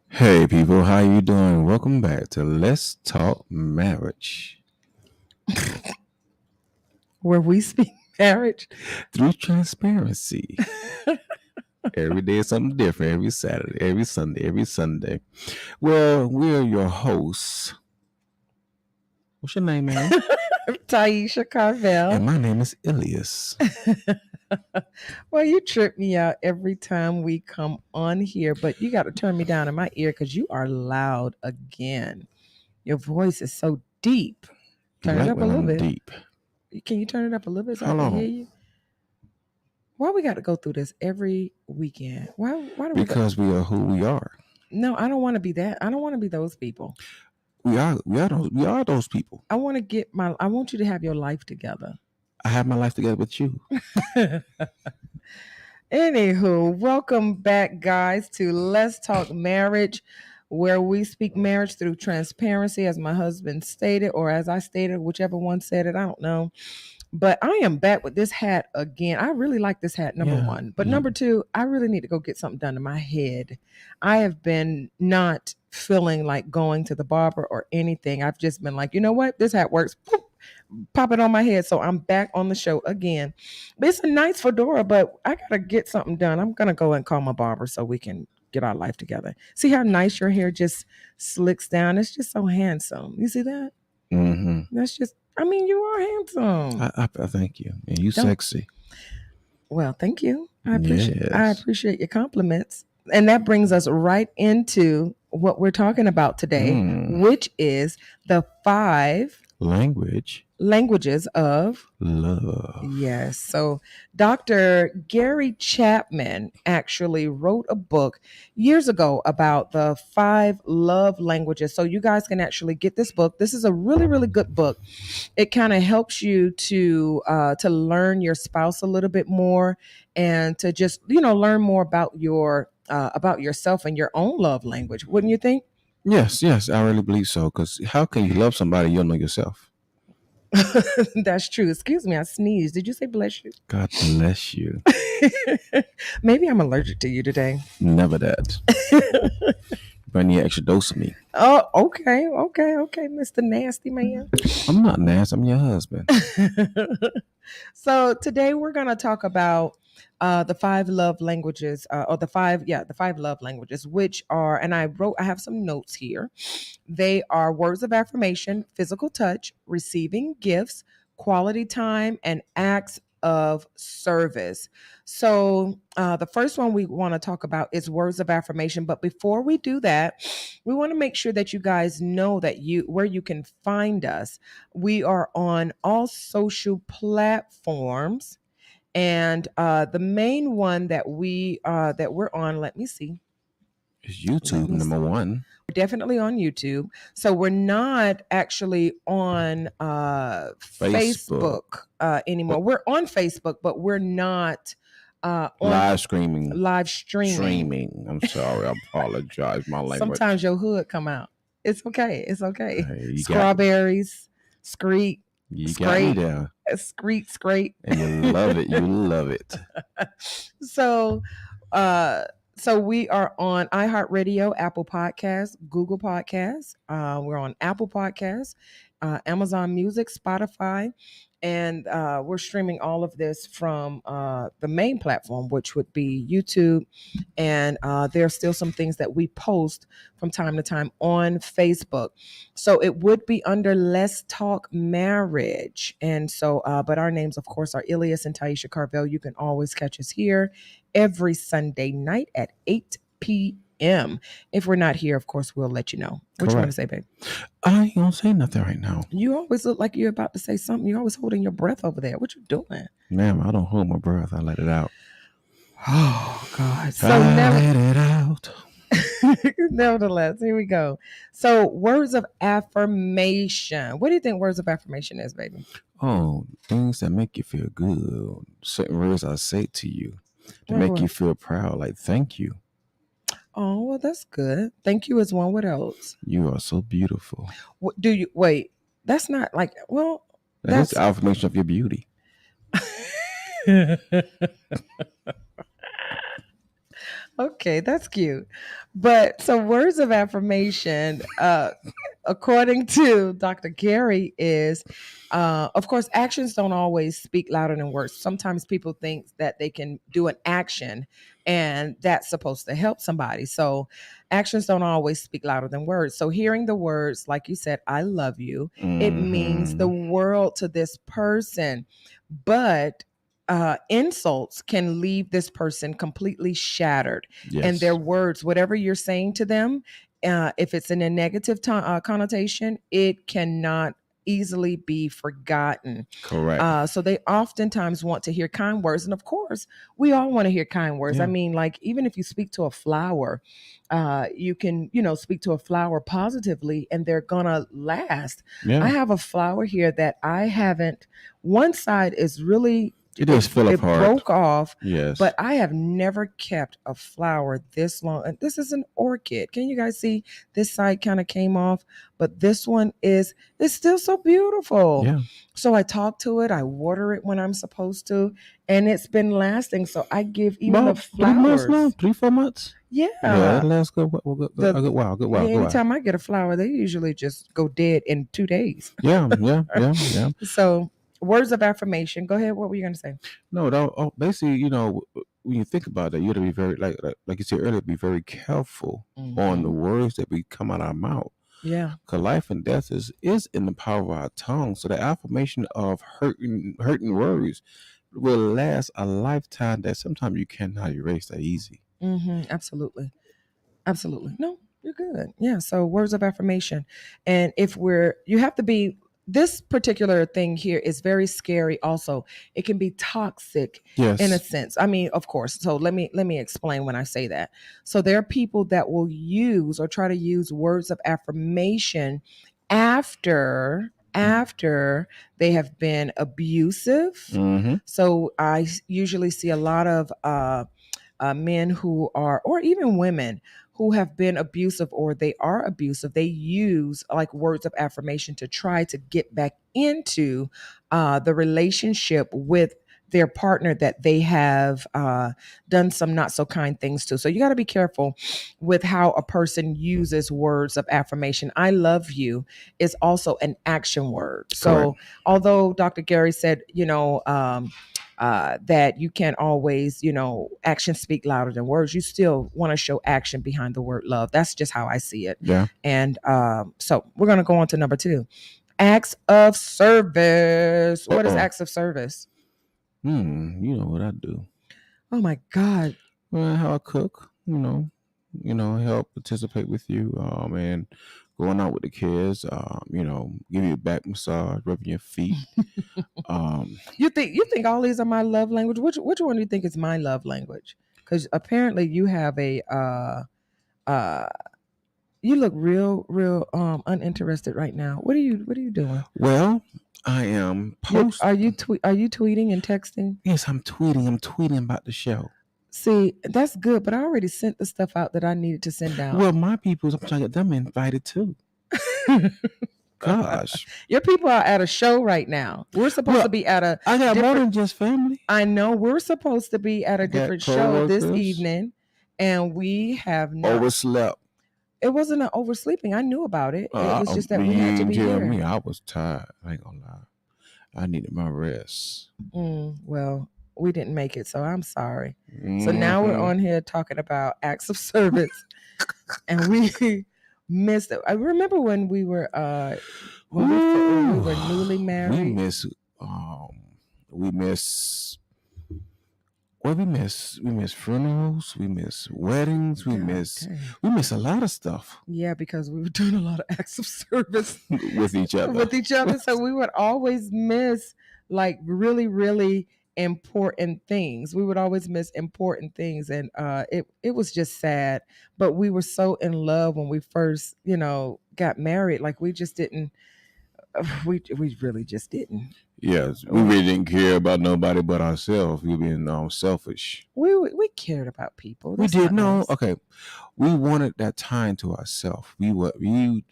Hey people, how you doing? Welcome back to Let's Talk Marriage Where we speak marriage through transparency. Every day is something different. Every Saturday, every Sunday. Well, we're your hosts. What's your name, man? Taisha Carvel. And my name is Ilias. Well, you trip me out every time we come on here, but you got to turn me down in my ear because you are loud again. Your voice is so deep. Turn it up a little bit. Deep. Can you turn it up a little bit so How I can long? hear you? Why we got to go through this every weekend? Why do we? Because we are who we are. No, I don't want to be that. I don't want to be those people. We are those people. I want you to have your life together. I have my life together with you. Anywho, welcome back, guys, to Let's Talk Marriage, where we speak marriage through transparency, as my husband stated, or as I stated, whichever one said it, I don't know. But I am back with this hat again. I really like this hat, number one. But number two, I really need to go get something done to my head. I have been not feeling like going to the barber or anything. I've just been like, you know what? This hat works. Pop it on my head. So I'm back on the show again. But it's a nice fedora, but I got to get something done. I'm going to go and call my barber so we can get our life together. See how nice your hair just slicks down? It's just so handsome. You see that? Mm-hmm. That's just, I mean, you are handsome. I thank you. And you sexy. Well, thank you. I appreciate your compliments. And that brings us right into what we're talking about today, which is the 5 languages of love. Yes. So Dr. Gary Chapman actually wrote a book years ago about the 5 love languages. So you guys can actually get this book. This is a really, really good book. It kind of helps you to learn your spouse a little bit more and to just, learn more about yourself and your own love language. Wouldn't you think? Yes, I really believe so. Because how can you love somebody you don't know yourself? That's true. Excuse me, I sneezed. Did you say bless you? God bless you. Maybe I'm allergic to you today. Never that. But I need an extra dose of me. Oh, okay, Mr. Nasty Man. I'm not nasty. I'm your husband. So today we're gonna talk about the 5 love languages, or the 5 love languages, which are, and I have some notes here. They are words of affirmation, physical touch, receiving gifts, quality time, and acts of service. So the first one we want to talk about is words of affirmation. But before we do that, we want to make sure that you guys know that where you can find us. We are on all social platforms. And the main one that we're on, let me see. Is YouTube number 1. We're definitely on YouTube. So we're not actually on Facebook anymore. We're on Facebook, but we're not on live streaming. I'm sorry. I apologize. My language. Sometimes your hood come out. It's okay. Hey, strawberries, screet. You got me there. Scrape. And you love it. So we are on iHeartRadio, Apple Podcasts, Google Podcasts. We're on Apple Podcasts, Amazon Music, Spotify, and we're streaming all of this from the main platform, which would be YouTube. And there are still some things that we post from time to time on Facebook. So it would be under Let's Talk Marriage. And so, but our names, of course, are Ilias and Taisha Carvel. You can always catch us here every Sunday night at 8 p.m. If we're not here, of course, we'll let you know. What you want to say, babe? I ain't gonna say nothing right now. You always look like you're about to say something. You're always holding your breath over there. What you doing? Ma'am, I don't hold my breath. I let it out. Oh, God. So I never, let it out. nevertheless, here we go. So words of affirmation. What do you think words of affirmation is, baby? Oh, things that make you feel good. Certain words I say to you to Like make you what? feel proud. Like, thank you. Oh, well, that's good. Thank you is one. What else? You are so beautiful. What do you wait? That's not like well, That is that's the affirmation of your beauty. okay, that's cute. But so words of affirmation, according to Dr. Gary, is of course, actions don't always speak louder than words. Sometimes people think that they can do an action and that's supposed to help somebody. So actions don't always speak louder than words. So hearing the words, like you said, I love you, it means the Mm-hmm. world to this person. But insults can leave this person completely shattered, and their Yes. words, whatever you're saying to them, if it's in a negative connotation, it cannot easily be forgotten. Correct. So they oftentimes want to hear kind words, and of course, we all want to hear kind words. I Yeah. mean, like even if you speak to a flower, you can speak to a flower positively, and they're gonna last. I Yeah. have a flower here that I haven't. One side is really It does feel it apart. broke off, Yes. but I have never kept a flower this long. And this is an orchid. Can you guys see this side kind of came off, but this one is it's still so beautiful. Yeah. So I talk to it, I water it when I'm supposed to, and it's been lasting. So I give even the About 3 months now, flowers. 4 months. Yeah, Yeah. that lasts a The good while, good while, yeah, good while. anytime I get a flower, they usually just go dead in 2 days. Yeah, yeah, yeah, yeah. So words of affirmation. Go ahead. What were you gonna say? No, that, basically, when you think about that, you got to be very, like you said earlier, be very careful on the Mhm. words that we come out of our mouth. Yeah. Because life and death is in the power of our tongue. So the affirmation of hurting words will last a lifetime that sometimes you cannot erase that easy. Absolutely. Absolutely. No, you're good. Yeah. So words of affirmation. And if you have to be, this particular thing here is very scary also. It can be toxic in a Yes. sense. I mean, of course. So let me explain when I say that. So there are people that will use or try to use words of affirmation after they have been abusive. Mm-hmm. So I usually see a lot of men who are, or even women who have been abusive or they are abusive, they use like words of affirmation to try to get back into the relationship with their partner that they have done some not so kind things to. So you got to be careful with how a person uses words of affirmation. I love you is also an action word. Correct. So although Dr. Gary said, that you can't always, actions speak louder than words. You still want to show action behind the word love. That's just how I see it. Yeah. And so we're going to go on to number 2, acts of service. What is Uh-oh. acts of service? You know what I do. Oh my God. Well, how I cook, help participate with you, and going out with the kids, give you a back massage, rubbing your feet. You think all these are my love language? Which one do you think is my love language? Because apparently you have a uh you look real uninterested right now. What are you doing? Well, I am post. Are you tweeting and texting? Yes, I'm tweeting. I'm tweeting about the show. See, that's good, but I already sent the stuff out that I needed to send out. Well, my people, I'm trying to get them invited too. Gosh. Your people are at a show right now. We're supposed to be at a I got more different. than just family. I know we're supposed to be at a I got different show this coworkers. evening, and we have not. Overslept. It wasn't an oversleeping. I knew about it. It was just that we you had to ain't be tell here. me. I was tired. I ain't gonna lie. I needed my rest. Well, we didn't make it, so I'm sorry. So now we're on here talking about acts of service, and we missed it. I remember when we were when we were newly married. We miss we miss funerals, we miss weddings, we miss a lot of stuff. Yeah, because we were doing a lot of acts of service with each other. So we would always miss like really important things. We would always miss important things, and it was just sad. But we were so in love when we first, got married. Like we just didn't. We really just didn't. Yes, we really didn't care about nobody but ourselves. We were being selfish. We cared about people. We That's did not no. nice. Okay, we wanted that time to ourselves. We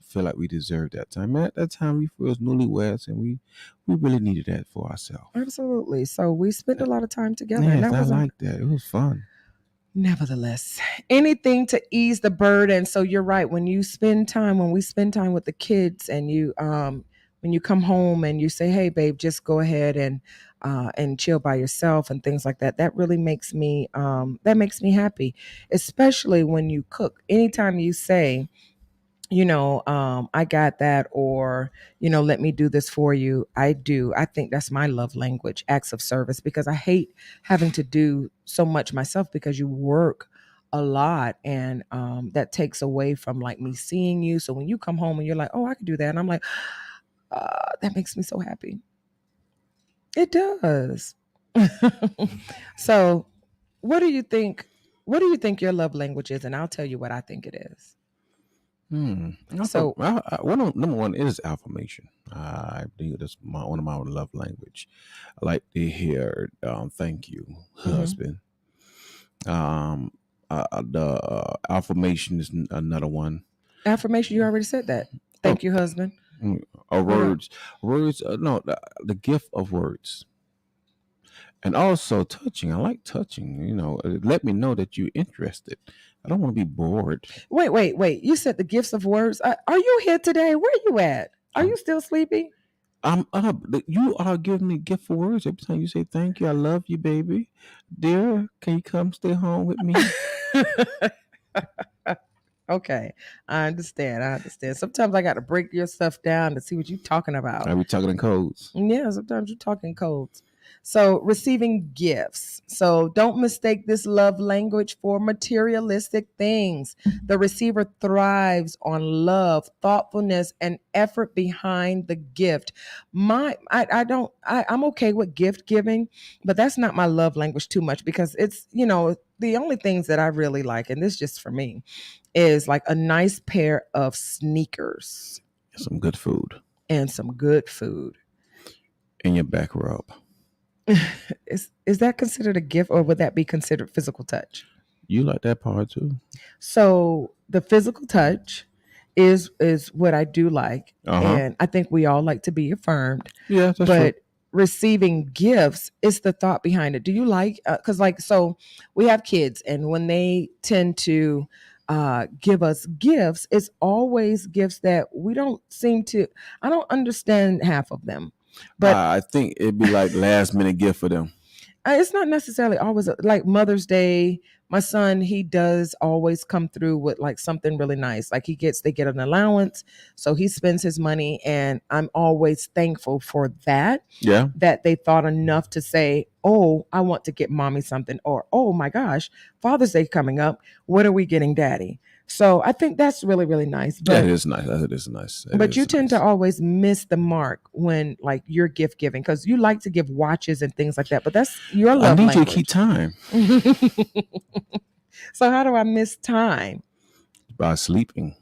feel like we deserved that time. At that time, we was newlyweds, and we really needed that for ourselves. Absolutely. So we spent a lot of time together, and Yes, that I was like that. It was fun. nevertheless anything to ease the burden. So you're right. When we spend time with the kids, and when you come home and you say, "Hey, babe, just go ahead and chill by yourself," and things like that, that really makes me happy. Especially when you cook. Anytime you say, I got that, or, let me do this for you. I think that's my love language, acts of service, because I hate having to do so much myself, because you work a lot, and that takes away from like me seeing you. So when you come home and you're like, "Oh, I could do that," and I'm like, that makes me so happy. It does. So what do you think? What do you think your love language is? And I'll tell you what I think it is. So Number one is affirmation. I think that's one of my love language. I like to hear "thank you, mhm. husband." Um, the affirmation is another one. Affirmation, you already said that. Oh, Thank you, husband. or What else? words. No, the gift of words, and also touching. I like touching. Let me know that you're interested. I don't want to be bored. Wait. You said the gifts of words. Are you here today? Where are you at? Are you still sleepy? I'm up. You are giving me gift for words every time you say thank you. I love you, baby. Dear, can you come stay home with me? Okay, I understand. I understand. Sometimes I got to break your stuff down to see what you're talking about. Are we talking in codes? Yeah, sometimes you're talking codes. So, receiving gifts. So, don't mistake this love language for materialistic things. The receiver thrives on love, thoughtfulness, and effort behind the gift. I'm okay with gift giving, but that's not my love language too much, because it's, the only things that I really like, and this just for me, is like a nice pair of sneakers Some good food and some good food. and your back rub. Is that considered a gift, or would that be considered physical touch? You like that part too? So the physical touch is what I do like, Uh huh. and I think we all like to be affirmed. Yeah, that's true. But receiving gifts is the thought behind it. Do you like? Because so we have kids, and when they tend to give us gifts, it's always gifts that we don't seem to. I don't understand half of them, but I think it'd be like last minute gift for them. it's not necessarily always like Mother's Day. My son, he does always come through with like something really nice. Like they get an allowance, so he spends his money, and I'm always thankful for that. Yeah. That they thought enough to say, "Oh, I want to get mommy something," or "Oh my gosh, Father's Day coming up. What are we getting, Daddy?" So I think that's really really nice. Yeah, it But is nice. It is nice. but you tend to always miss the mark when like you're gift giving, because you like to give watches and things like that. But that's your I love need you to keep language. time So how do I miss time? by sleeping.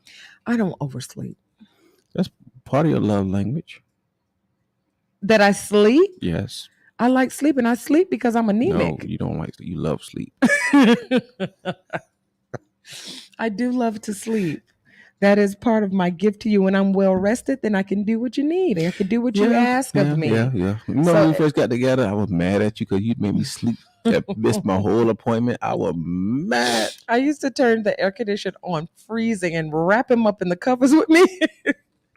I don't oversleep. That's part of your love language. That I sleep? Yes. I like sleeping. I sleep because I'm No, anemic. you don't like. You love sleep. I do love to sleep. That is part of my gift to you. When I'm well rested, then I can do what you need. I can do what you Yeah, ask of yeah, me. yeah. Remember when So we first got together? I was mad at you because you made me sleep. I missed my whole appointment. I was mad. I used to turn the air conditioner on freezing and wrap him up in the covers with me.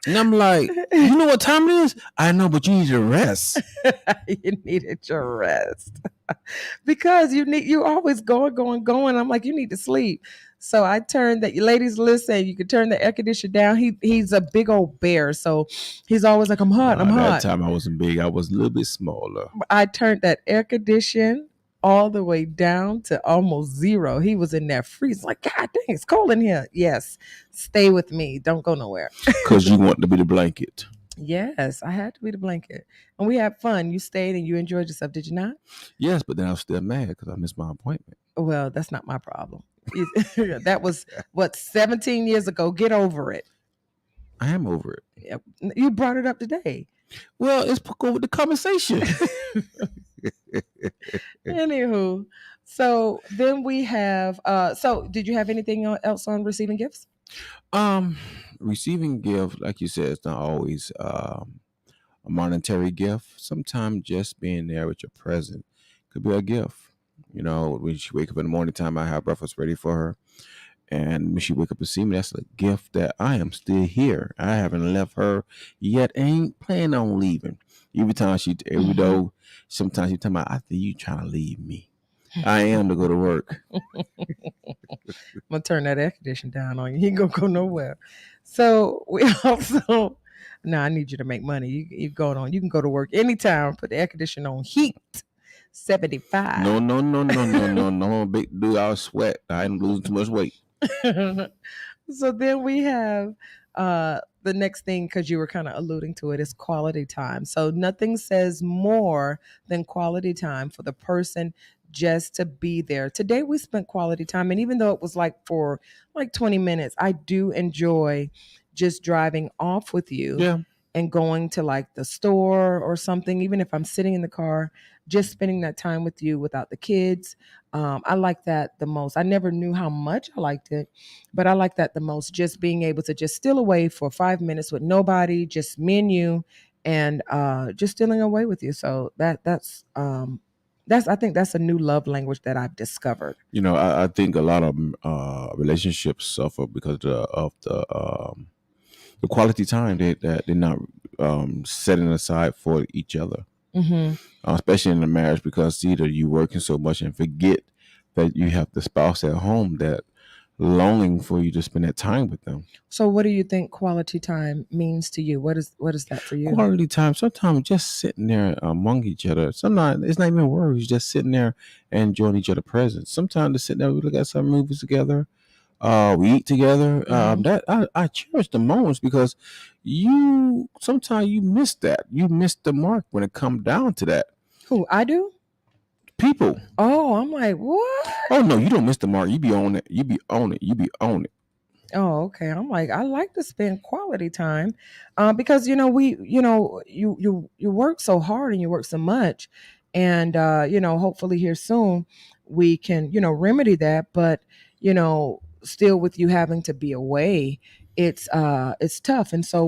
And I'm like, you know what time it is? I know, but you need to rest. You needed your rest because you always going. I'm like, you need to sleep. So I turned that. Ladies, listen, you can turn the air conditioner down. He's a big old bear, so he's always like, I'm hot, I'm That hot. time I wasn't big. I was a little bit smaller. I turned that air condition all the way down to almost zero. He was in there freezing, like, God dang, it's cold in here. Yes, stay with me. Don't go nowhere. Because you want to be the blanket. Yes, I had to be the blanket. And we had fun. You stayed and you enjoyed yourself, did you not? Yes, but then I was still mad because I missed my appointment. Well, that's not my problem. That was what 17 years ago. Get over it. I am over it. Yep. You brought it up today. Well, it's go with the conversation. Anywho, so then we have so did you have anything else on receiving gifts? um, Receiving gift, like you said, it's not always a monetary gift. Sometimes just being there with your present could be a gift. You know, when she wake up in the morning time, I have breakfast ready for her. And when she wake up to see me, that's a gift that I am still here. I haven't left her yet. Ain't planning on leaving. Every though, sometimes she tell me, I think you trying to leave me. I am to go to work. I'm gonna turn that air conditioner down on you. He ain't gonna go nowhere. So we also now I need you to make money. You going on. You can go to work anytime. Put the air conditioner on heat. 75. No, no, no, no, no, no, no. Big dude, I'll sweat. I'm losing too much weight. So then we have the next thing, because you were kind of alluding to it, is quality time. So nothing says more than quality time for the person just to be there. Today we spent quality time, and even though it was like for like 20 minutes, I do enjoy just driving off with you Yeah. and going to like the store or something, even if I'm sitting in the car, just spending that time with you without the kids. I like that the most. I never knew how much I liked it, but I like that the most. Just being able to just steal away for 5 minutes with nobody, just me and you, and just stealing away with you. So that's I think that's a new love language that I've discovered. You know, I think a lot of relationships suffer because of the quality time that they're not setting aside for each other, Mm-hmm. especially in a marriage, because either you working so much and forget that you have the spouse at home that longing for you to spend that time with them. So, what do you think quality time means to you? What is that for you? Quality time, sometimes just sitting there among each other. Sometimes it's not even words, just sitting there and enjoying each other's presence. Sometimes to sit there, we look at some movies together. We eat together. Mm-hmm. That I cherish the moments because you sometimes you miss that. You miss the mark when it comes down to that. Who I do? People. Oh, I'm like, what? Oh no, you don't miss the mark. You be on it. You be on it. You be on it. Oh, okay. I'm like, I like to spend quality time, because you work so hard and you work so much, and hopefully here soon we can remedy that. But still with you having to be away, it's tough. And so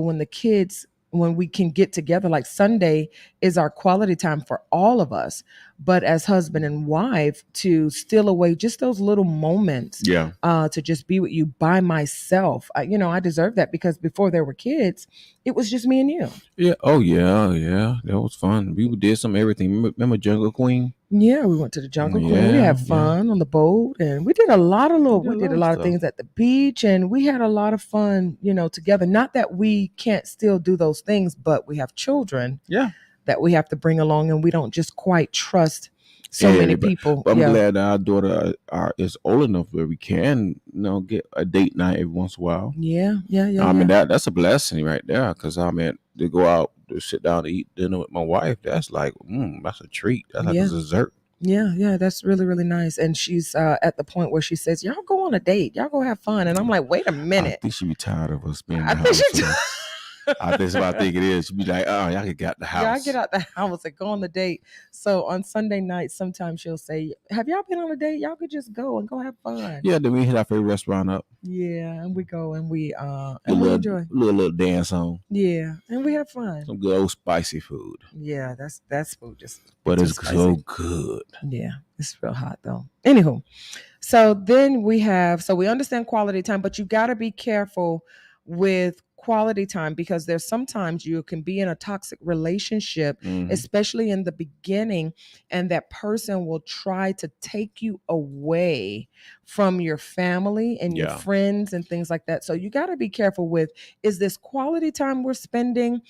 when we can get together, like Sunday is our quality time for all of us, but as husband and wife to steal away just those little moments, Yeah. to just be with you by myself. I deserve that because before there were kids, it was just me and you. Yeah. Oh yeah. Yeah. That was fun. We did some everything. Remember Jungle Queen? Yeah, we went to the Jungle Queen. We Yeah. had Yeah. fun on the boat, and We we did a did a lot of lot of stuff. things at the beach, and we had a lot of fun, together. Not that we can't still do those things, but we have children Yeah. that we have to bring along, and we don't just quite trust so many Everybody. people. But I'm Yeah, glad that our daughter is old enough where we can, get a date night every once in a while. yeah, yeah, yeah, I mean yeah. that's a blessing right there. Because I mean to go out to sit down to eat dinner with my wife, that's like, that's a treat. That's like a Yeah. dessert. Yeah, yeah, that's really, really nice. And she's at the point where she says, "Y'all go on a date. Y'all go have fun." And I'm like, "Wait a I minute." think she be tired of us being in I the think house. she. So I think that's what I think it is. She be like, "Oh, y'all can get out the Y'all get house." out the house and go on the date. So on Sunday night, sometimes she'll say, "Have y'all been on a date? Y'all could just go and go have fun." Yeah, then we hit our favorite restaurant up, Yeah, and we go and we get a and we enjoy. little dance on, Yeah, and we have fun. some good old spicy food. Yeah, that's food just be But too it's so spicy. good. Yeah, it's real hot though. Anywho, so then we understand quality time, but you got to be careful with quality time because there's sometimes you can be in a toxic relationship, Hmm. especially in the beginning, and that person will try to take you away from your family and your Yeah. friends and things like that. So you got to be careful with, is this quality time we're spending,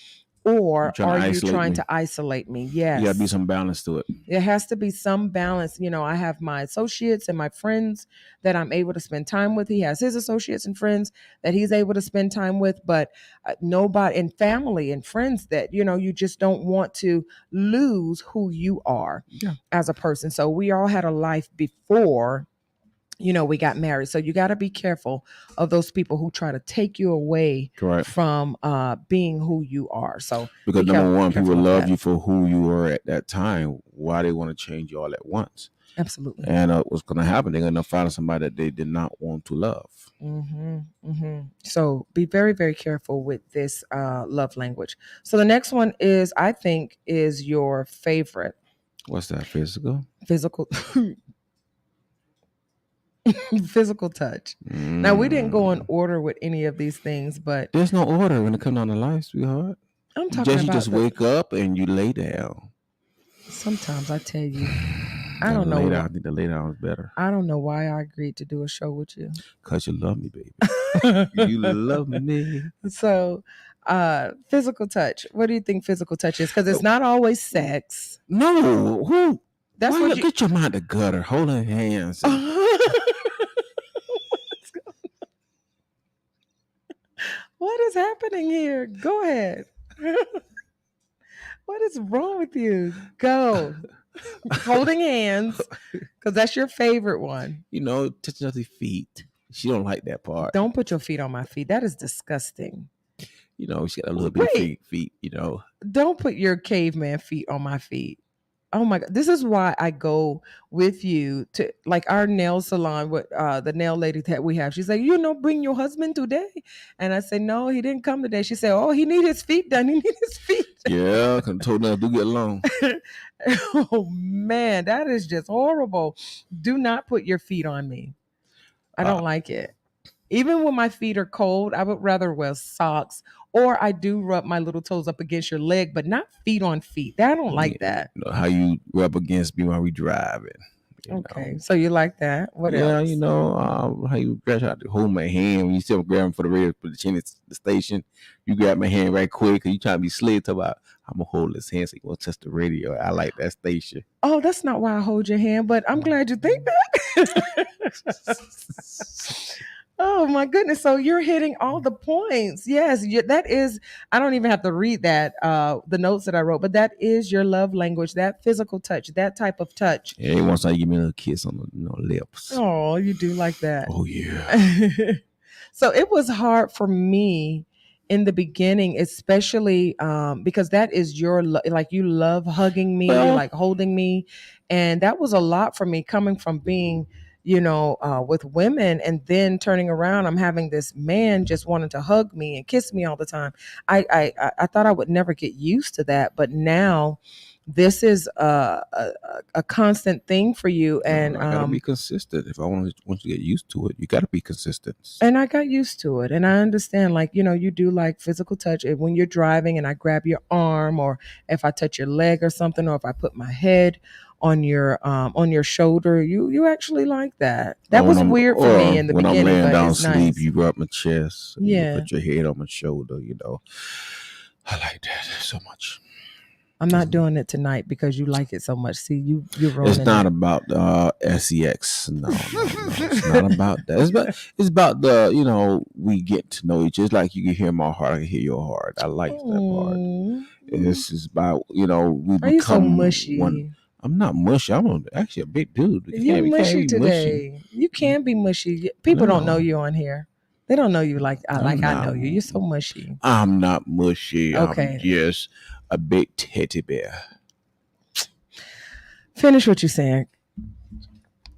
or trying to are you isolate trying me. to isolate me? You got to be Yes. some balance to it. There has to be some balance. I have my associates and my friends that I'm able to spend time with. He has his associates and friends that he's able to spend time with, but nobody, and family and friends that, you just don't want to lose who you are Yeah. as a person. So we all had a life before we got married. So you got to be careful of those people who try to take you away Correct. from being who you are. So Because be number one, people careful of love that. you for who you were at that time. Why they want to change you all at once? Absolutely. And what's going to happen? They're going to find somebody that they did not want to love. So be very, very careful with this love language. So the next one is, I think, is your favorite. What's that? Physical? Physical. Physical touch. Now, we didn't go in order with any of these things, but there's no order when it comes down to life, sweetheart. I'm talking You about just wake up and you lay down. Sometimes I tell you, I And don't know. I think the lay down is better. I don't know why I agreed to do a show with you. Because you love me, baby. You love me. So, physical touch. What do you think physical touch is? Because it's not always sex. No, who? That's Why what you you get your mind to gutter, holding hands. What is happening here? Go ahead. What is wrong with you? Go. Holding hands, because that's your favorite one. Touching other feet. She don't like that part. Don't put your feet on my feet. That is disgusting. She got a little bit of feet. Don't put your caveman feet on my feet. Oh my God. This is why I go with you to like our nail salon with the nail lady that we have. She's like, bring your husband today. And I say, no, he didn't come today. She said, oh, he need his feet done. He need his feet done. Yeah, because told them do get along. Oh man, that is just horrible. Do not put your feet on me. I don't like it. Even when my feet are cold, I would rather wear socks, or I do rub my little toes up against your leg, but not feet on feet. I don't like that. How you rub against me while we driving. Okay, so you like that? What else? How you try to hold my hand when you still grabbing for the radio for the chin at the station. You grab my hand right quick because you trying to be slick. Talk about I'm gonna hold his hand so you won't touch the radio. I like that station. Oh, that's not why I hold your hand, but I'm glad you think that. Oh my goodness. So you're hitting all the points. Yes, that is, I don't even have to read that, the notes that I wrote, but that is your love language, that physical touch, that type of touch. Yeah, once I give me a little kiss on the lips. Oh, you do like that. Oh yeah. So it was hard for me in the beginning, especially because that is your like you love hugging me, you like holding me, and that was a lot for me coming from being with women, and then turning around, I'm having this man just wanting to hug me and kiss me all the time. I thought I would never get used to that, but now this is a constant thing for you, and I gotta be consistent. If I want to get used to it, you gotta be consistent. And I got used to it, and I understand. Like you do like physical touch when you're driving, and I grab your arm, or if I touch your leg or something, or if I put my head on your shoulder. You actually like that. That was weird for me in the beginning. When I'm laying but down it's sleep, nice. you rub my chest. Yeah. You put your head on my shoulder. I like that so much. I'm not doing it tonight because you like it so much. See, you're ruining It's not about sex. No, it's not about that. It's about the we get to know each other. It's like you can hear my heart, I can hear your heart. I like that part. This is about we become. Are you so mushy? One. I'm not mushy. I'm actually a big dude. You're mushy today. Mushy. You can be mushy. People don't know you on here. They don't know you like I know you. You're so mushy. I'm not mushy. Okay. I'm just a big teddy bear. Finish what you're saying.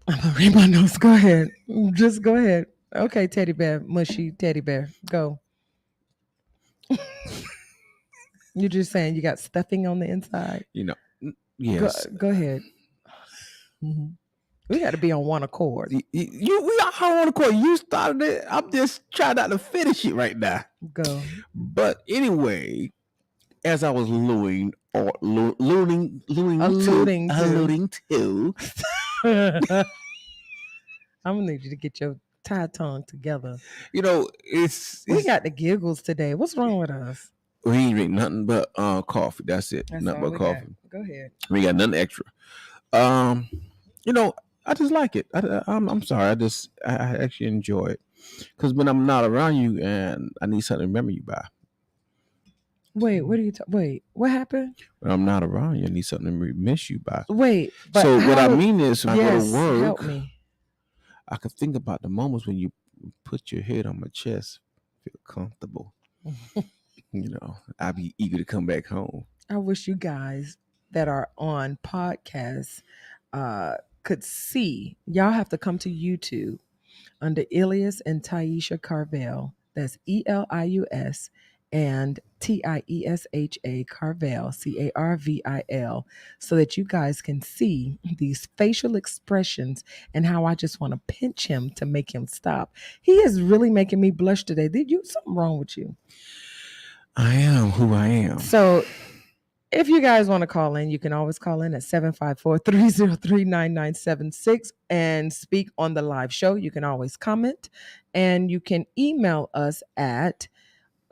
I'm gonna read my notes. Go ahead. Just go ahead. Okay, teddy bear, mushy teddy bear. Go. You're just saying you got stuffing on the inside. Yes. Go ahead. Mm-hmm. We got to be on one accord. We are on one accord. You started it. I'm just trying not to finish it right now. Go. But anyway, as I was alluding to. I'm gonna need you to get your tie tongue together. It's we got the giggles today. What's wrong with us? We ain't drink nothing but coffee. That's it. That's Nothing all but we got. coffee. Go ahead. We got nothing extra. Um, you know, I just like it. I'm sorry. I actually enjoy it because when I'm not around you and I need something to remember you by. Wait, what are you? Wait, what happened? When I'm not around you, I need something to miss you by. Wait, but So what I how? mean is, when I go to Yes, help work, me. I can think about the moments when you put your head on my chest, feel comfortable. I'd be eager to come back home. I wish you guys that are on podcasts could see. Y'all have to come to YouTube under Elias and Taisha Carvel. That's Elius and Tiesha Carvel, Carvil, so that you guys can see these facial expressions and how I just want to pinch him to make him stop. He is really making me blush today. Did you something wrong with you? I am who I am. So if you guys want to call in, you can always call in at 754-303-9976 and speak on the live show. You can always comment and you can email us at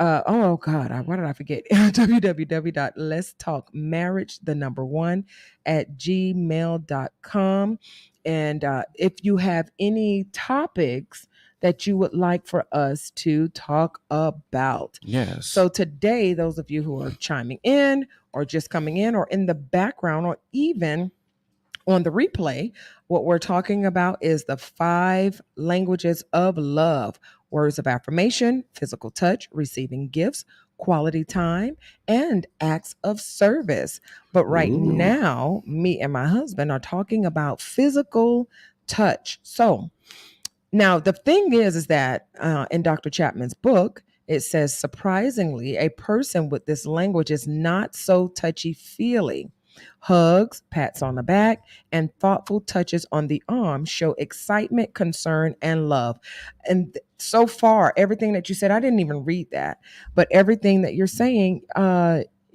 oh God, why did I forget? www.letstalkmarriage, the number one, at gmail.com. And if you have any topics that you would like for us to talk about. Yes. So today, those of you who are chiming in or just coming in or in the background or even on the replay, what we're talking about is the 5 languages of love: words of affirmation, physical touch, receiving gifts, quality time, and acts of service. But right now, me and my husband are talking about physical touch. So now the thing is that in Dr. Chapman's book, it says surprisingly, a person with this language is not so touchy feely. Hugs, pats on the back, and thoughtful touches on the arm show excitement, concern, and love. And so far, everything that you said, I didn't even read that, but everything that you're saying,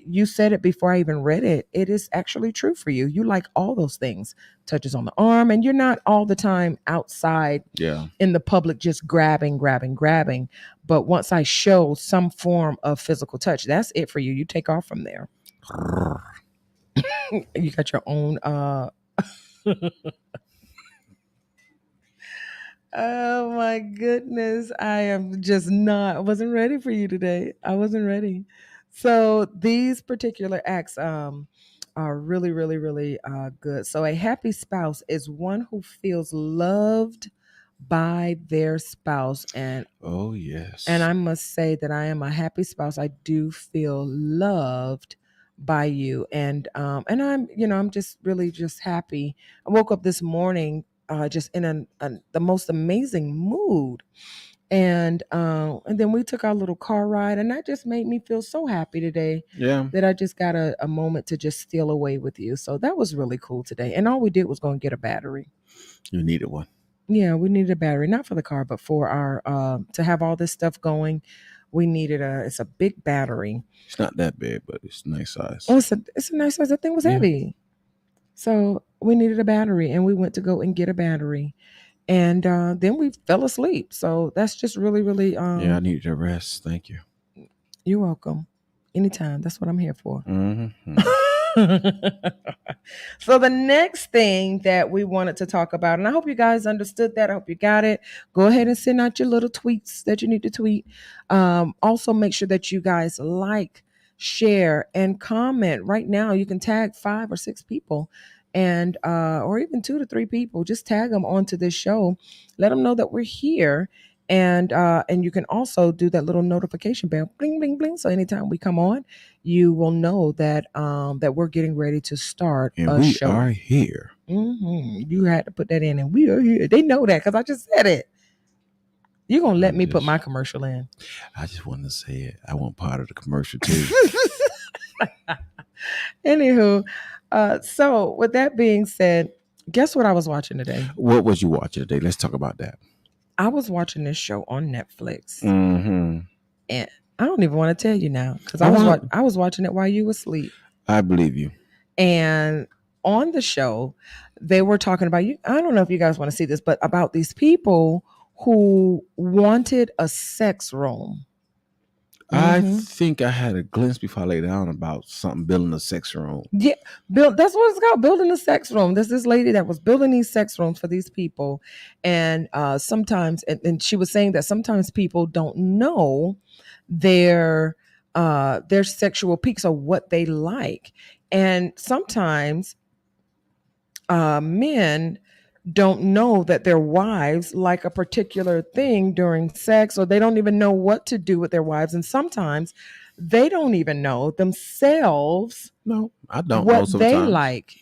you said it before I even read it. It is actually true for you. You like all those things, touches on the arm, and you're not all the time outside in the public just grabbing. But once I show some form of physical touch, that's it for you. You take off from there. You got your own oh my goodness. I wasn't ready for you today. I wasn't ready. So these particular acts are really, really, really good. So a happy spouse is one who feels loved by their spouse. And oh yes. and I must say that I am a happy spouse. I do feel loved by you. And I'm just really just happy. I woke up this morning just in the most amazing mood. And then we took our little car ride, and that just made me feel so happy today. Yeah. That I just got a moment to just steal away with you. So that was really cool today. And all we did was go and get a battery. You needed one. Yeah, we needed a battery, not for the car, but for our to have all this stuff going. We needed it's a big battery. It's not that big, but it's nice size. Oh, it's a nice size. That thing was heavy. So we needed a battery, and we went to go and get a battery. And then we fell asleep. So that's just really, really yeah, I needed a rest. Thank you. You're welcome. Anytime. That's what I'm here for. Mm-hmm. So the next thing that we wanted to talk about, and I hope you guys understood that. I hope you got it. Go ahead and send out your little tweets that you need to tweet. Also, make sure that you guys like, share, and comment. Right now, you can tag 5 or 6 people, and or even 2 to 3 people. Just tag them onto this show. Let them know that we're here. And you can also do that little notification bell, bling, bling, bling. So anytime we come on, you will know that that we're getting ready to start and a we show. are here. Mm-hmm. You had to put that in, and we are here. They know that because I just said it. You're gonna let me put my commercial in. I just want to say it. I want part of the commercial too. Anywho, so with that being said, guess what I was watching today? What was you watching today? Let's talk about that. I was watching this show on Netflix, mm-hmm. and I don't even want to tell you now because I was watching it while you were asleep. I believe you. And on the show, they were talking about you. I don't know if you guys want to see this, but about these people who wanted a sex room. I Mm-hmm. think I had a glimpse before I lay down about something building a sex room. Yeah, build. That's what it's called, building a sex room. There's this lady that was building these sex rooms for these people, and sometimes, and she was saying that sometimes people don't know their sexual peaks or what they like, and sometimes men don't know that their wives like a particular thing during sex, or they don't even know what to do with their wives, and sometimes they don't even know themselves No, I don't know what they sometimes. like.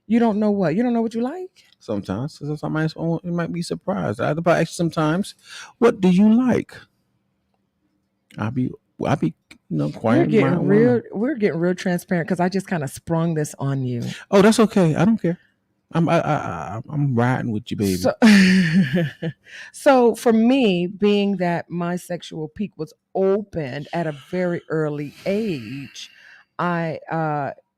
You don't know what? You don't know what you like? Sometimes you might be surprised. I probably ask you sometimes, what do you like? I'll be, We're quiet in my getting woman. real transparent because I just kind of sprung this on you. Oh, that's okay. I don't care. I'm riding with you, baby. So so for me, being that my sexual peak was opened at a very early age, I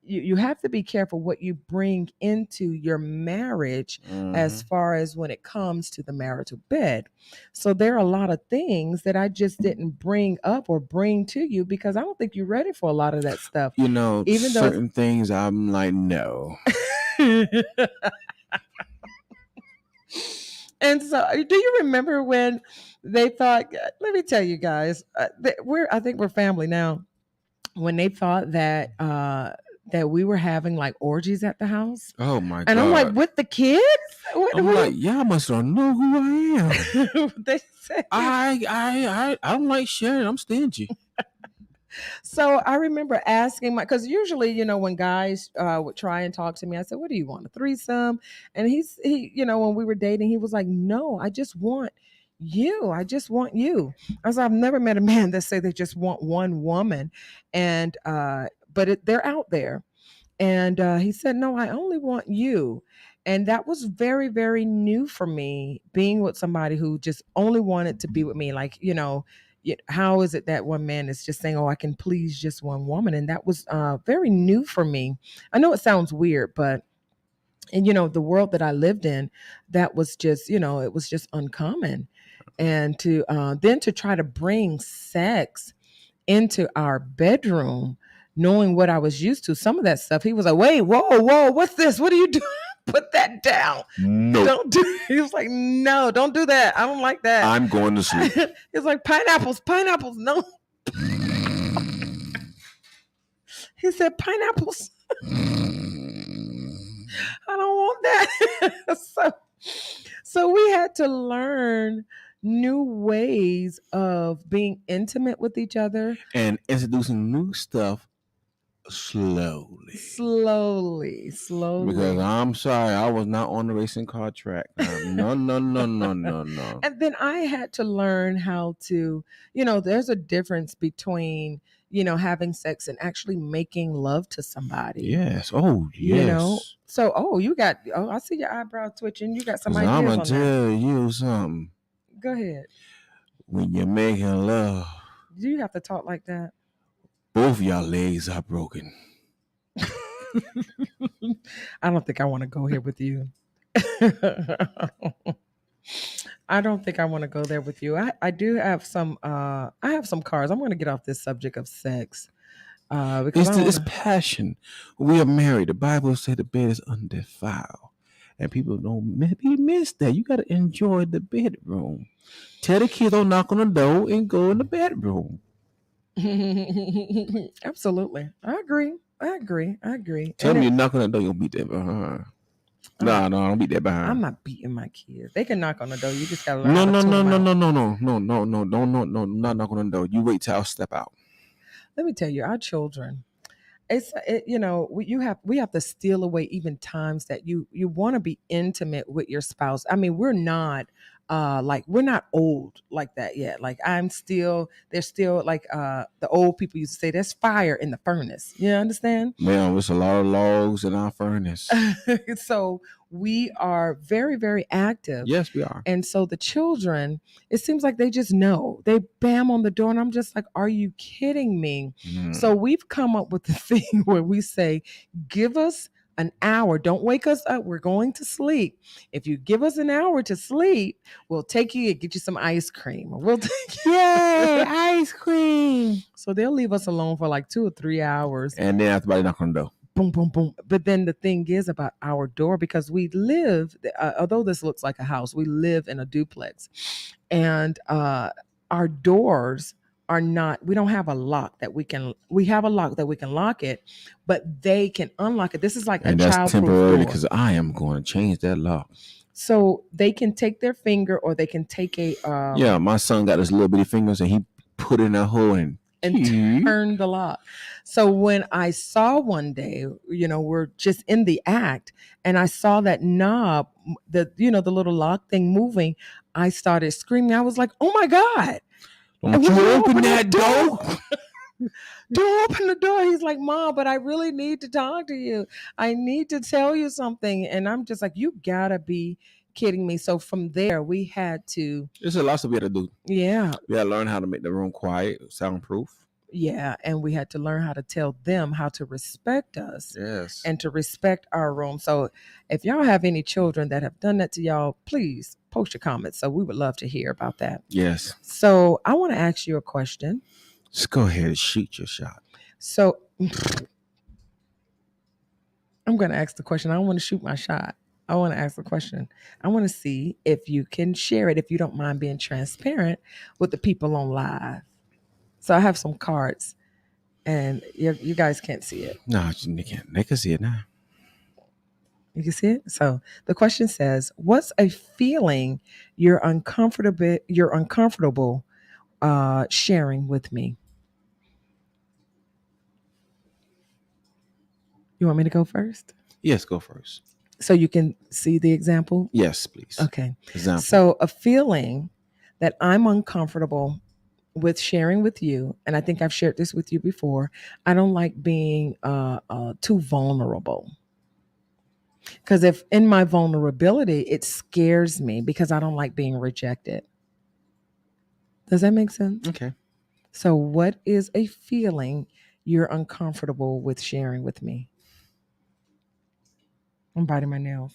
you have to be careful what you bring into your marriage as Hmm. far as when it comes to the marital bed. So there are a lot of things that I just didn't bring up or bring to you because I don't think you're ready for a lot of that stuff. Even though Certain things I'm like, no. it's And so, do you remember when they thought? Let me tell you guys, I think we're family now. When they thought that we were having like orgies at the house, Oh my and I'm like, God. with the kids, I'm what like, y'all must don't know who I am. they said. I don't like sharing. I'm stingy. So I remember asking because usually, when guys would try and talk to me, I said, "What do you want, a threesome?" And when we were dating, he was like, "No, I just want you. I just want you." I was, I've never met a man that say they just want one woman, and they're out there. And he said, "No, I only want you." And that was very, very new for me, being with somebody who just only wanted to be with me. Like, how is it that one man is just saying, "Oh, I can please just one woman?" And that was very new for me. I know it sounds weird, but and the world that I lived in, that was just, it was just uncommon. And to then to try to bring sex into our bedroom, knowing what I was used to, some of that stuff, he was like, "Wait, whoa, what's this? What are you doing? Put that down. Nope. Don't do." He was like, "No, don't do that. I don't like that." I'm going to sleep. He's like, pineapples. No, he said pineapples. I don't want that. So we had to learn new ways of being intimate with each other And introducing new stuff slowly. Because slowly. I'm sorry, I was not on the racing car track. No, no, no, no, no, no. And then I had to learn how to, there's a difference between, having sex and actually making love to somebody, Yes. Oh, yes. So, I see your eyebrow twitching. You got some Because I'm ideas going on to that. tell you something. Go ahead. When you're making love, Do you have to talk like that? both y'all legs are broken. I don't think I want to go here with you. I don't think I want to go there with you. I do have some I have some cars. I'm going to get off this subject of sex because I don't want It's to. passion. We are married. The Bible says the bed is undefiled. And people don't maybe miss that. You got to enjoy the bedroom. Tell the kids don't knock on the door and go in the bedroom. Absolutely. I agree. Tell them you knock on the door, you'll beat that behind. I'm not No, don't beat that I'm behind. not beating my kids. They can knock on the door. You just got to learn No, how to no, tune no, them no, out. no, no, no, no, no, no, no, not knock on the door. You wait till I step out. Let me tell you, our children, we have to steal away even times that you want to be intimate with your spouse. I mean, we're not like we're not old like that yet. Like there's still like the old people used to say, there's fire in the furnace. You understand? Man, there's a lot of logs in our furnace. So we are very, very active. Yes, we are. And so the children, it seems like they just know. They bam on the door, and I'm just like, are you kidding me? Mm. So we've come up with the thing where we say, give us An hour. Don't wake us up. We're going to sleep. If you give us an hour to sleep, we'll take you and get you some ice cream. Or we'll take you. Yay, ice cream. So they'll leave us alone for like 2 or 3 hours. And then everybody knock on the door. Boom, boom, boom. But then the thing is about our door, because we live, although this looks like a house, we live in a duplex. And our doors are not, we don't have a lock that we have a lock that we can lock it, but they can unlock it. This is like And a that's childproof temporarily door. because I am going to change that lock. So they can take their finger, or they can take a Yeah, my son got his little bitty fingers and he put in a hole and turn the lock. So when I saw one day, we're just in the act, and I saw that knob, the little lock thing moving, I started screaming. I was like, "Oh my God. Don't you open that door." Don't open the door. He's like, "Mom, but I really need to talk to you. I need to tell you something." And I'm just like, "You gotta be kidding me." So from there, we had to. There's a lot to be able to do. Yeah. We got to learn how to make the room quiet, soundproof. Yeah, and we had to learn how to tell them how to respect us. Yes. And to respect our room. So if y'all have any children that have done that to y'all, please post your comments. So we would love to hear about that. Yes. So I want to ask you a question. Just go ahead and shoot your shot. So I'm going to ask the question. I don't want to shoot my shot. I want to ask the question. I want to see if you can share it, if you don't mind being transparent with the people on live. So I have some cards, and you guys can't see it. No, they can't. They can see it now. You can see it. So the question says, "What's a feeling you're uncomfortable sharing with me?" You want me to go first? Yes, go first. So you can see the example? Yes, please. Okay. Example. So a feeling that I'm uncomfortable with sharing with you, and I think I've shared this with you before, I don't like being too vulnerable. Because if in my vulnerability, it scares me because I don't like being rejected. Does that make sense? Okay. So what is a feeling you're uncomfortable with sharing with me? I'm biting my nails.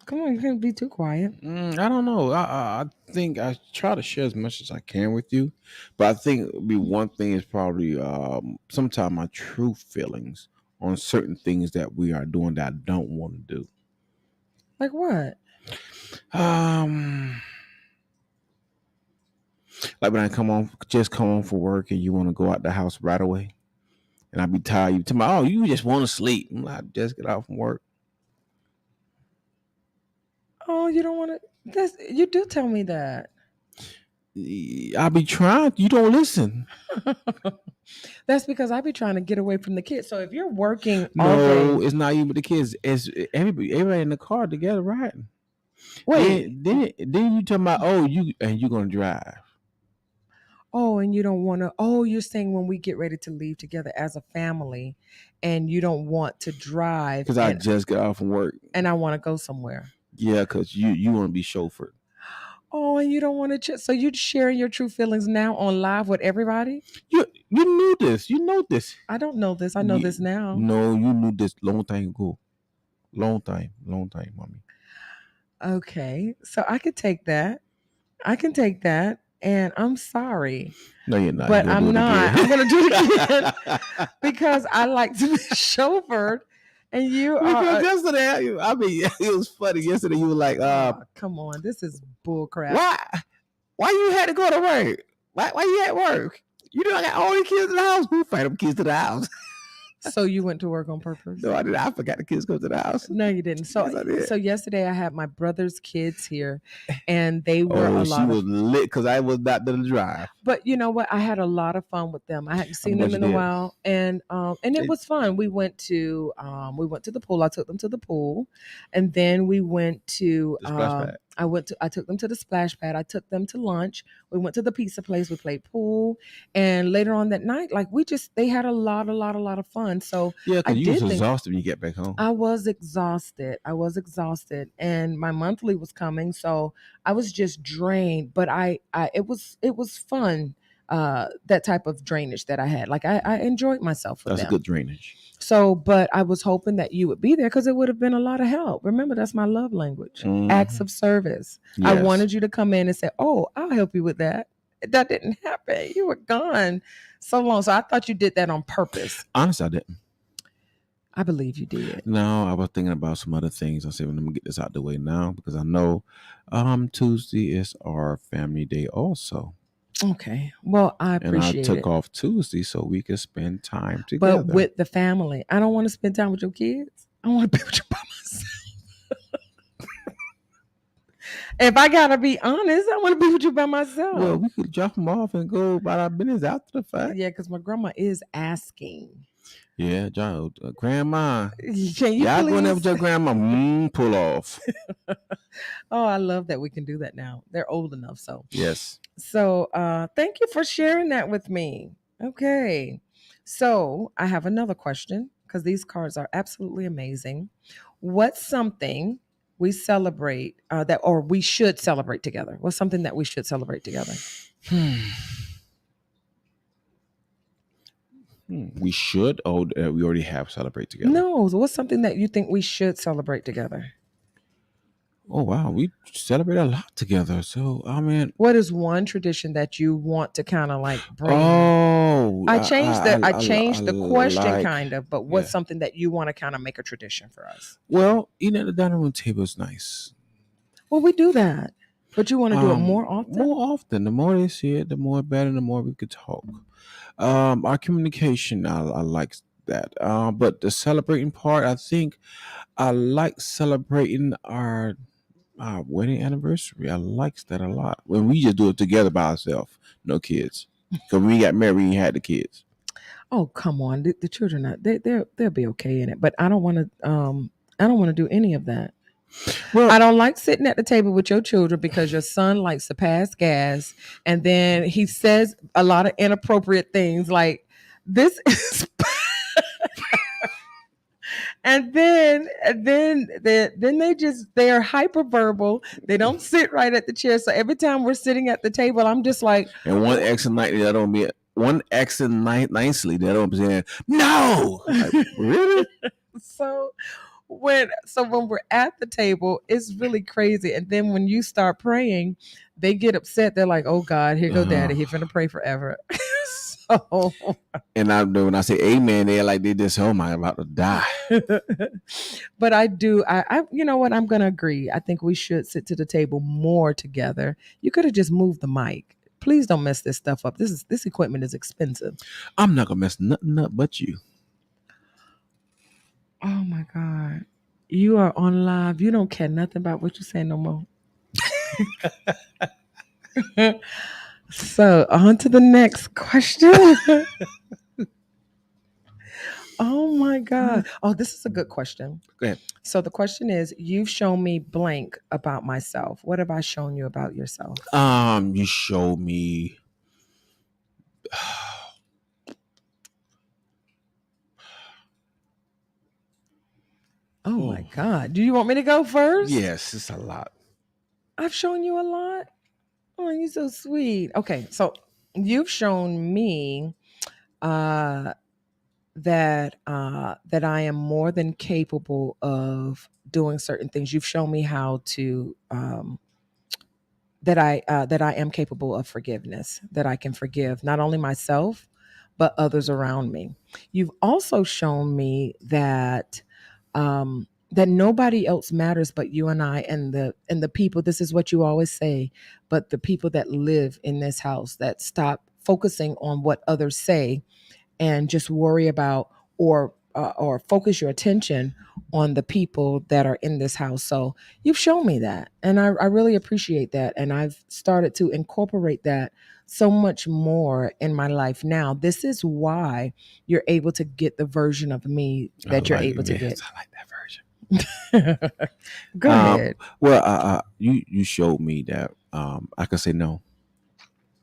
Come on, you can't be too quiet. I don't know. I think I try to share as much as I can with you, but I think one thing is probably sometimes my true feelings on certain things that we are doing that I don't want to do. Like what? Like when I come home from work and you want to go out the house right away, and I be tired. You tell me, "Oh, you just want to sleep." I'm like, just get out from work. Oh, you don't want to. You do tell me that. I be trying. You don't listen. That's because I be trying to get away from the kids. So if you're working No, all day, it's not even the kids. It's everybody in the car together riding. wait. Then you talking about you gonna drive. Oh, and you don't want to. Oh, you're saying when we get ready to leave together as a family, and you don't want to drive Because I just got off from work and I want to go somewhere. Yeah, because you want to be chauffeured. Oh, and you don't want to. So you're sharing your true feelings now on live with everybody? You knew this. You know this. I don't know this. I know this now. No, you knew this long time ago. Long time, mommy. Okay, so I could take that. I can take that, and I'm sorry. No, you're not. But I'm not. I'm going to do it again because I like to be chauffeured. And you are. Yesterday, I mean, it was funny. Yesterday, you were like, come on, this is bull crap. Why you had to go to work? Why you at work? You know I got all the kids in the house. Who fight them kids to the house? So you went to work on purpose? No, I didn't. I forgot the kids go to the house. No, you didn't. So, yes, I did. So yesterday I had my brother's kids here, and they were a lot. She was lit because I was not going to drive. But you know what? I had a lot of fun with them. I hadn't seen them in a while, and it was fun. We went to the pool. I took them to the pool, and then we went to I took them to the splash pad. I took them to lunch. We went to the pizza place. We played pool, and later on that night, like they had a lot of fun. So yeah, because you was exhausted when you get back home. I was exhausted, and my monthly was coming, so I was just drained. But it was fun. that type of drainage that I had. Like I enjoyed myself with That's a them. good drainage. So, but I was hoping that you would be there because it would have been a lot of help. Remember, that's my love language, acts of service. I Yes. wanted you to come in and say, "Oh, I'll help you with that." That didn't happen. You were gone so long. So I thought you did that on purpose. Honestly, I didn't. I believe you did. No, I was thinking about some other things. I said, well, let me get this out the way now because I know Tuesday is our family day also. Okay. Well, I And I appreciate took it. off Tuesday so we could spend time together. But with the family, I don't want to spend time with your kids. I want to be with you by myself. If I gotta be honest, I want to be with you by myself. Well, we could drop them off and go about our business after the fact. Yeah, because my grandma is asking. Yeah, John, grandma. Can you Y'all please? going there with your grandma? Pull off. Oh, I love that we can do that now. They're old enough, so Yes. so thank you for sharing that with me. Okay, so I have another question because these cards are absolutely amazing. What's something we celebrate that, or we should celebrate together? What's something that we should celebrate together? We should, or we already have celebrate together. No, so what's something that you think we should celebrate together? Oh wow, we celebrate a lot together. So I mean, What is one tradition that you want to kind of like bring? oh, I changed the I I changed the question like- kind of, but what's yeah. something that you want to kind of make a tradition for us? Well, eating at the dining room table is nice. Well, we do that, but you want to do it more often. More often. The more they see it, the more better. The more we could talk. Our communication, I like that. But the celebrating part, I think I like celebrating our wedding anniversary. I likes that a lot. When we just do it together by ourselves, no kids. Because when we got married, we ain't had the kids. Oh, come on, the children are they'll be okay in it, but I don't want to do any of that. Well, I don't like sitting at the table with your children because your son likes to pass gas and then he says a lot of inappropriate things like this is and then they are hyperverbal. They don't sit right at the chair. So every time we're sitting at the table, I'm just like, and one accent nightly that don't be one accent nicely that don't be saying no. Like, really? so when we're at the table, it's really crazy. And then when you start praying, they get upset. They're like, "Oh God, here go Daddy. He's gonna pray forever." So, and when I say amen, they're like they just oh my, I'm about to die. but I do. I you know what? I'm gonna agree. I think we should sit to the table more together. You could have just moved the mic. Please don't mess this stuff up. This equipment is expensive. I'm not gonna mess nothing up but you. Oh my God. You are on live. You don't care nothing about what you're saying no more. So on to the next question. Oh my God. Oh, this is a good question. Go ahead. So the question is, you've shown me blank about myself. What have I shown you about yourself? You show me Oh my God. Do you want me to go first? yes, it's a lot. I've shown you a lot. Oh, you're so sweet. Okay, so you've shown me that I am more than capable of doing certain things. You've shown me how to that I am capable of forgiveness, that I can forgive not only myself but others around me. You've also shown me that that nobody else matters but you and I and the people. This is what you always say, but the people that live in this house that stop focusing on what others say and just worry about or focus your attention on the people that are in this house. So you've shown me that, and I really appreciate that, and I've started to incorporate that so much more in my life now. This is why you're able to get the version of me that you're able to get. I like that version. Go ahead. Well, you showed me that I can say no.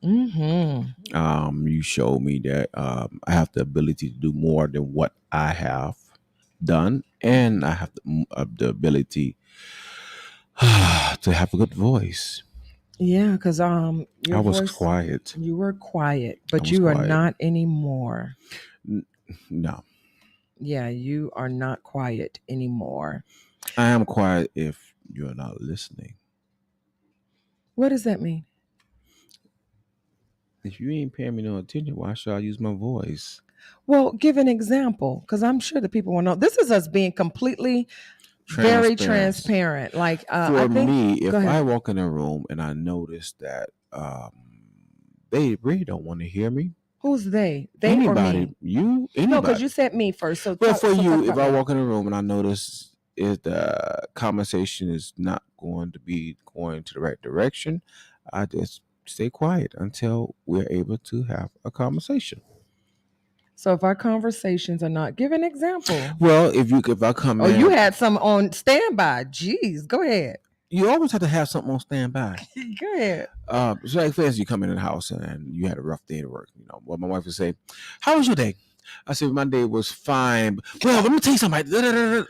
You showed me that I have the ability to do more than what I have done, and I have the ability to have a good voice. Yeah, because I your was voice, quiet. you were quiet, I but was you are quiet. not anymore. N- No, Yeah, you are not quiet anymore. I am quiet if you're not listening. What does that mean? If you ain't paying me no attention, why should I use my voice? Well, give an example, because I'm sure the people will know. This is us being completely very Transparency. transparent. Like, I For think, me, go if I ahead. walk in a room and I notice that they really don't want to hear me, Who's they? They or anybody, me? you, No, because you anybody. said me first. So Well, talk. for So talk you, if about I me. walk in a room and I notice if the conversation is not going to be going to the right direction, I just stay quiet until we're able to have a conversation. So if our conversations are not, give an example. Well, if I come Oh, you in, had some on standby. Jeez, go ahead. you always have to have something on standby. Go ahead. So like for instance, you come in the house and you had a rough day at work. You know, well, my wife would say, "How was your day?" I said, "My day was fine." Well, let me tell you something.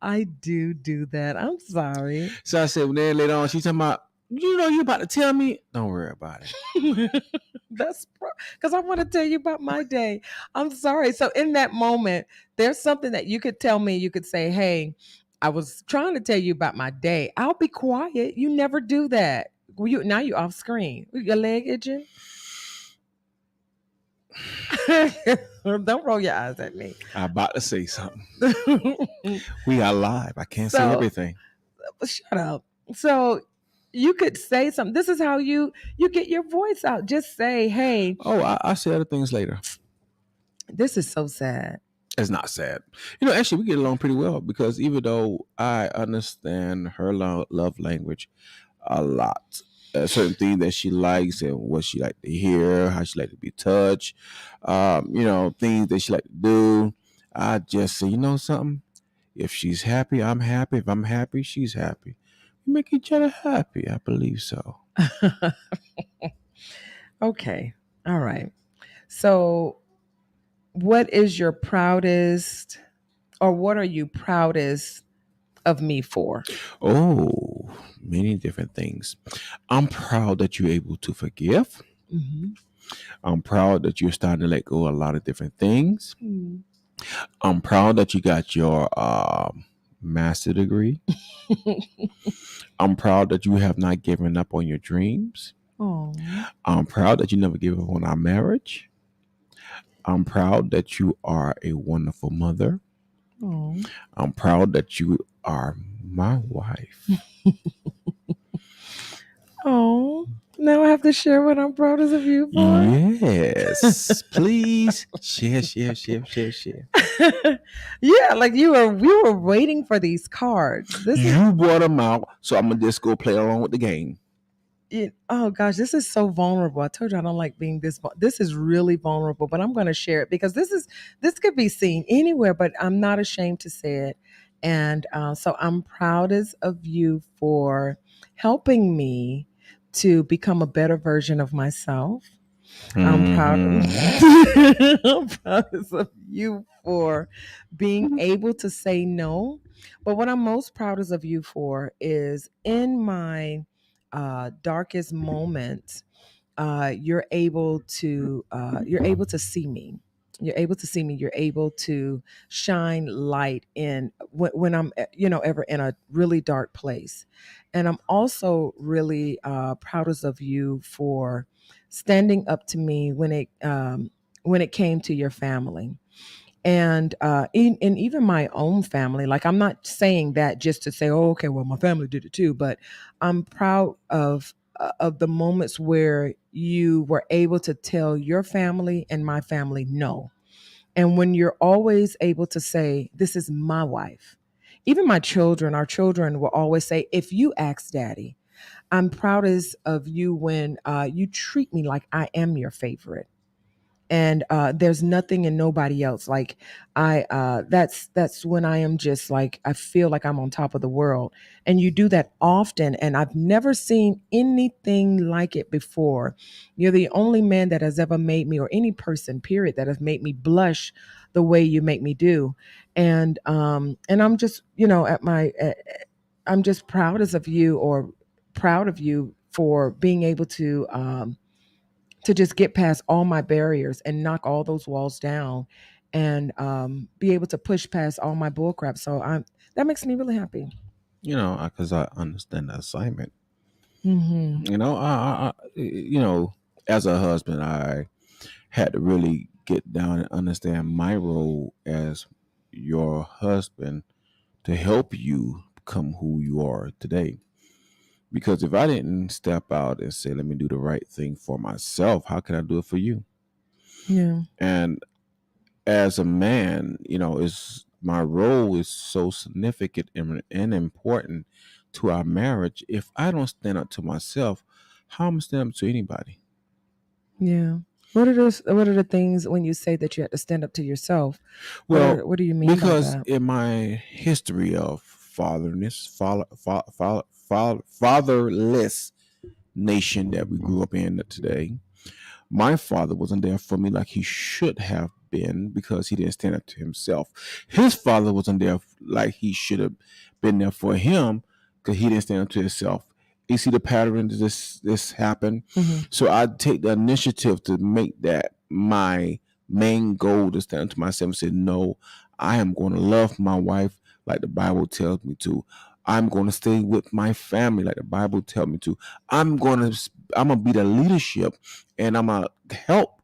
I do that. I'm sorry. So I said, when then later on, she's talking about, you know, you about to tell me. Don't worry about it. That's because I want to tell you about my day. I'm sorry. So in that moment, there's something that you could tell me. You could say, "Hey, I was trying to tell you about my day." I'll be quiet. You never do that. Well, you now you off screen. Your leg itching? Don't roll your eyes at me. I'm about to say something. We are live. I can't say So everything. shut up. So you could say something. This is how you get your voice out. Just say, "Hey, Oh, I say other things later. this is so sad." It's not sad. You know, actually, we get along pretty well because even though I understand her love language a lot, certain things that she likes and what she like to hear, how she like to be touched, you know, things that she like to do, I just say, you know, something. If she's happy, I'm happy. If I'm happy, she's happy. We make each other happy. I believe so. Okay. All right. So, what is your proudest, or what are you proudest of me for? Oh, many different things. I'm proud that you're able to forgive. Mhm. I'm proud that you're starting to let go of a lot of different things. Mm. I'm proud that you got your master degree. I'm proud that you have not given up on your dreams. Oh. I'm proud that you never gave up on our marriage. I'm proud that you are a wonderful mother. Oh. I'm proud that you are my wife. Oh. Now I have to share what I'm proudest of you for. Yes, please share, share, share, share, share. Yeah, like we were waiting for these cards. This is You brought them out, so I'm gonna just go play along with the game. oh gosh, this is so vulnerable. I told you I don't like being this. This is really vulnerable, but I'm going to share it because this could be seen anywhere, but I'm not ashamed to say it. And so I'm proudest of you for helping me to become a better version of myself. I'm proud. Mm-hmm. I'm proud of you for being able to say no. But what I'm most proudest of you for is in my darkest moments, you're able to see me. You're able to see me. You're able to shine light in when I'm ever in a really dark place. And I'm also really proudest of you for standing up to me when it came to your family and in even my own family. Like, I'm not saying that just to say, oh, okay, well, my family did it too, but I'm proud of the moments where you were able to tell your family and my family no. And when you're always able to say, this is my wife. Even my children, our children will always say, if you ask daddy. I'm proudest of you when you treat me like I am your favorite, and there's nothing and nobody else. Like, that's when I am just like, I feel like I'm on top of the world. And you do that often, and I've never seen anything like it before. You're the only man that has ever made me, or any person period, that has made me blush the way you make me do. And I'm just, at my I'm just proud of you for being able to just get past all my barriers and knock all those walls down, and be able to push past all my bullcrap. So that makes me really happy. Because I understand the assignment. Mm-hmm. As a husband, I had to really get down and understand my role as your husband to help you become who you are today. Because if I didn't step out and say, let me do the right thing for myself, how can I do it for you? Yeah. And as a man, is my role is so significant and important to our marriage. If I don't stand up to myself, how am I gonna stand up to anybody? Yeah. What are the things when you say that you had to stand up to yourself? Well, What do you mean by because that? in my history of fatherless nation that we grew up in today, my father wasn't there for me like he should have been because he didn't stand up to himself. His father wasn't there like he should have been there for him because he didn't stand up to himself. You see the pattern that this happened. Mm-hmm. So I take the initiative to make that my main goal to stand up to myself and say, no, I am going to love my wife like the Bible tells me to. I'm going to stay with my family like the Bible tells me to. I'm gonna be the leadership, and I'm gonna help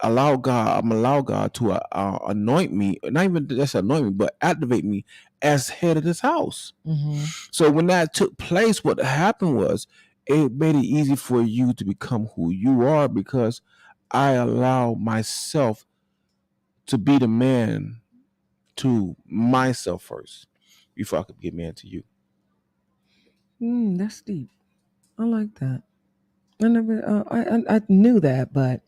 I'm gonna allow God to anoint me, not even just anoint me, but activate me as head of this house. Mm-hmm. So when that took place, what happened was it made it easy for you to become who you are because I allow myself to be the man to myself first before I could be a man to you. That's deep. I like that. I never. I knew that, but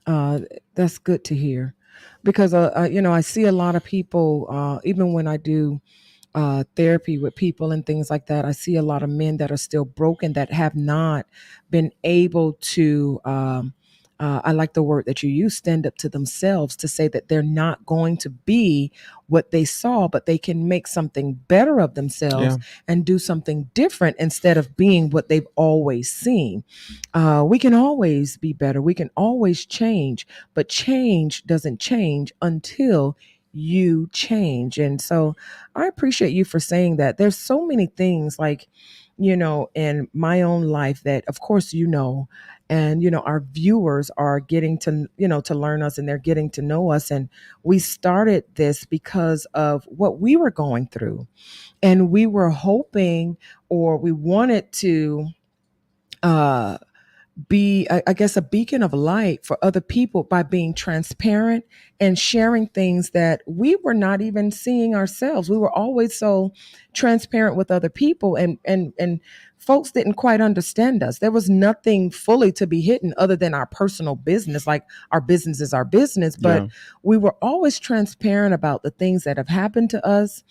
uh, that's good to hear, because I see a lot of people. Even when I do therapy with people and things like that, I see a lot of men that are still broken, that have not been able to. I like the word that you use, stand up to themselves, to say that they're not going to be what they saw, but they can make something better of themselves Yeah, and do something different instead of being what they've always seen. We can always be better. We can always change, but change doesn't change until you change. And so I appreciate you for saying that. There's so many things, like, in my own life that, of course, and our viewers are getting to, to learn us, and they're getting to know us. And we started this because of what we were going through, and we were hoping, or we wanted to uh be, I guess, a beacon of light for other people by being transparent and sharing things that we were not even seeing ourselves. We were always so transparent with other people, and folks didn't quite understand us. There was nothing fully to be hidden other than our personal business. Like, our business is our business, but yeah, we were always transparent about the things that have happened to us,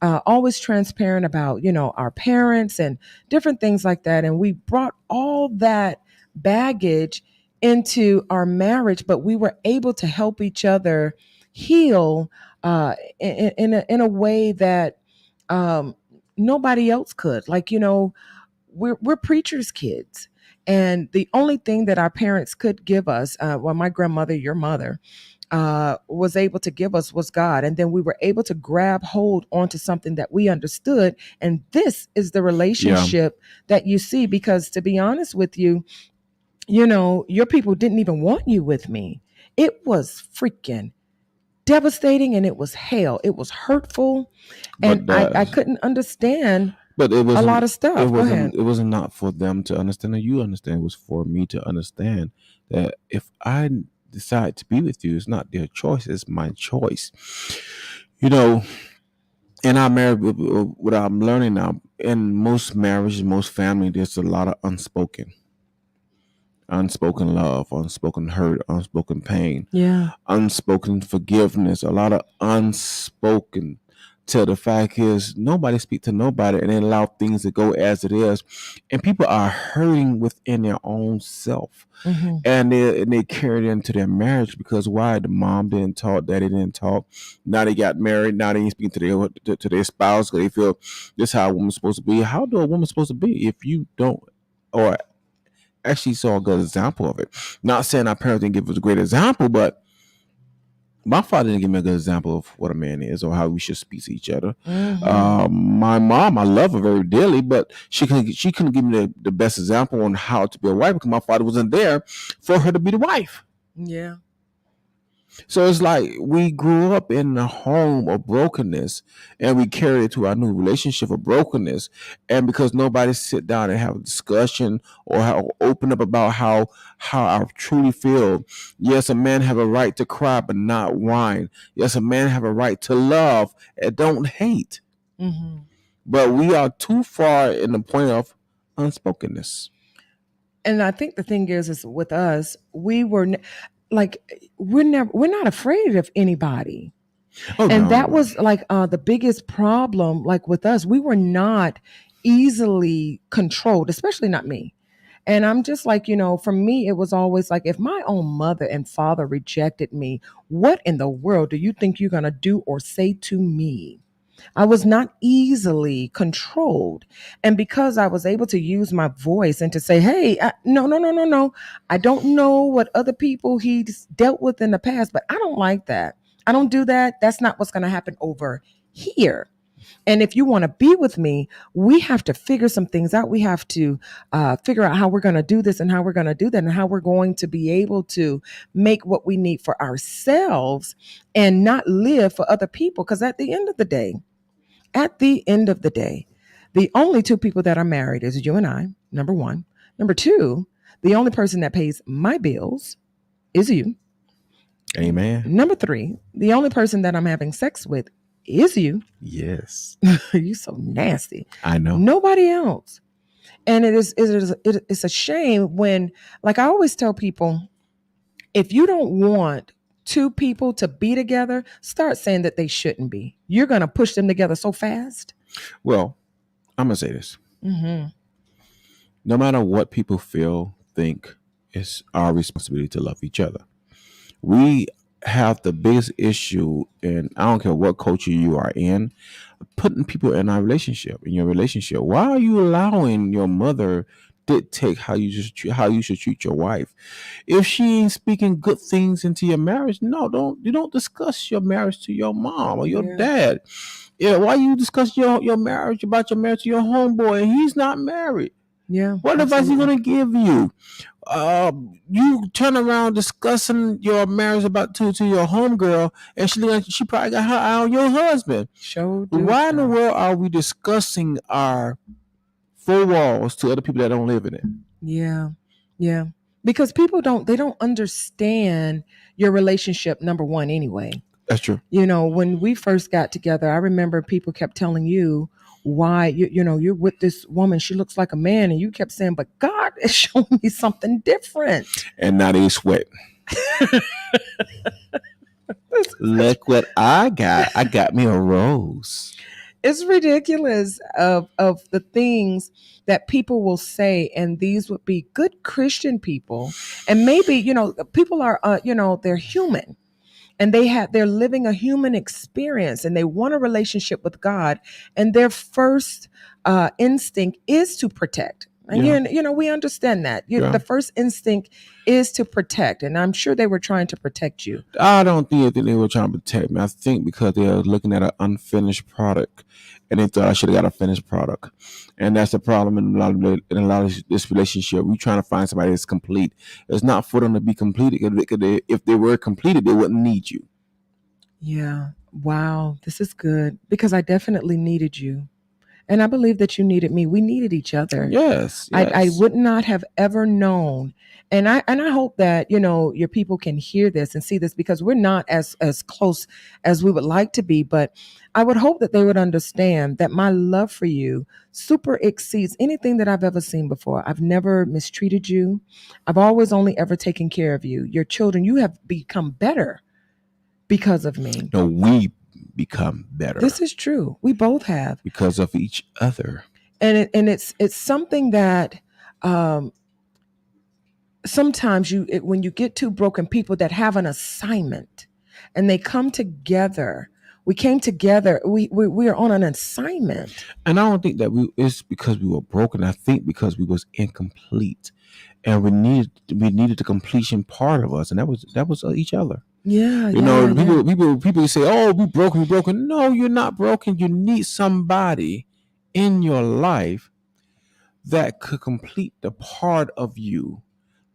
always transparent about, our parents and different things like that. And we brought all that baggage into our marriage, but we were able to help each other heal, in a way that um, nobody else could. Like, we're preachers' kids. And the only thing that our parents could give us, well, my grandmother, your mother, was able to give us, was God. And then we were able to grab hold onto something that we understood. And this is the yeah. relationship that you see. Because, to be honest with you, your people didn't even want you with me. It was freaking devastating, and it was hell. It was hurtful. And But I couldn't understand But it a wasn't. lot of stuff. Go ahead. It wasn't not for them to understand or you understand. It was for me to understand that if I decide to be with you, it's not their choice. It's my choice. You know, in our marriage, what I'm learning now, in most marriages, most family, there's a lot of unspoken love, unspoken hurt, unspoken pain, Yeah. unspoken forgiveness, a lot of unspoken to the fact is nobody speak to nobody and they allow things to go as it is, and people are hurting within their own self, Mm-hmm. and they carry it into their marriage because why? The mom didn't talk, daddy didn't talk. Now they got married. Now they ain't speaking to their spouse because they feel this is how a woman's supposed to be. How do a woman supposed to be if you don't? Or actually saw a good example of it. Not saying our parents didn't give us a great example, but my father didn't give me a good example of what a man is or how we should speak to each other. Mm-hmm. My mom, I love her very dearly, but she couldn't give me the best example on how to be a wife because my father wasn't there for her to be the wife. Yeah. So it's like we grew up in a home of brokenness and we carry it to our new relationship of brokenness. And because nobody sit down and have a discussion or open up about how I truly feel. Yes, a man have a right to cry but not whine. Yes, a man have a right to love and don't hate. Mm-hmm. But we are too far in the point of unspokenness. And I think the thing is with us, we were like, we're not afraid of anybody. Oh And no, that no. was like the biggest problem. Like with us, we were not easily controlled, especially not me. And I'm just like, for me, it was always like, if my own mother and father rejected me, what in the world do you think you're going to do or say to me? I was not easily controlled. And because I was able to use my voice and to say, hey, no, no, no, no, no. I don't know what other people he's dealt with in the past, but I don't like that. I don't do that. That's not what's going to happen over here. And if you want to be with me, we have to figure some things out. We have to figure out how we're going to do this and how we're going to do that and how we're going to be able to make what we need for ourselves and not live for other people. Because at the end of the day, the only two people that are married is you and I, number one. Number two, the only person that pays my bills is you. Amen. Number three, the only person that I'm having sex with is you. Yes, You so nasty. I know. Nobody else. And it's a shame when, like I always tell people, if you don't want two people to be together, start saying that they shouldn't be. You're going to push them together so fast. Well, I'm gonna say this. Mm-hmm. No matter what people feel, think, it's our responsibility to love each other. We have the biggest issue, and I don't care what culture you are in, putting people in in your relationship. Why are you allowing your mother dictate how you should treat your wife? If she ain't speaking good things into your marriage, no, don't discuss your marriage to your mom or your Yeah. dad. Yeah, why you discuss your marriage about your marriage to your homeboy and he's not married? Yeah. What advice he Absolutely. gonna give you? You turn around discussing your marriage about to your homegirl, and she probably got her eye on your husband. Show do Why in the tell. world are we discussing our four walls to other people that don't live in it? Yeah. Yeah. Because people don't understand your relationship, number one, anyway. That's true. When we first got together, I remember people kept telling you why you're with this woman. She looks like a man, and you kept saying, "But God is showing me something different." And now they sweat. Look what I got. I got me a rose. It's ridiculous of the things that people will say, and these would be good Christian people, and maybe people are they're human and they're living a human experience and they want a relationship with God, and their first instinct is to protect. And Yeah, we understand that. yeah. The first instinct is to protect, and I'm sure they were trying to protect you. I don't think they were trying to protect me. I think because they were looking at an unfinished product, and they thought I should have got a finished product, and that's the problem in a lot of this relationship. We trying to find somebody that's complete. It's not for them to be completed. If they were completed, they wouldn't need you. Yeah. Wow. This is good because I definitely needed you. And I believe that you needed me. We needed each other. Yes, I yes. would not have ever known. And I hope that, your people can hear this and see this because we're not as close as we would like to be. But I would hope that they would understand that my love for you super exceeds anything that I've ever seen before. I've never mistreated you. I've always only ever taken care of you. Your children, you have become better because of me. No, we become better. This is true. We both have. Because of each other. And it's something that sometimes when you get two broken people that have an assignment and they come together, we came together, we are on an assignment. And I don't think that it's because we were broken. I think because we was incomplete, and we needed the completion part of us, and that was each other. Yeah, People say, "Oh, we broken, we broken." No, you're not broken. You need somebody in your life that could complete the part of you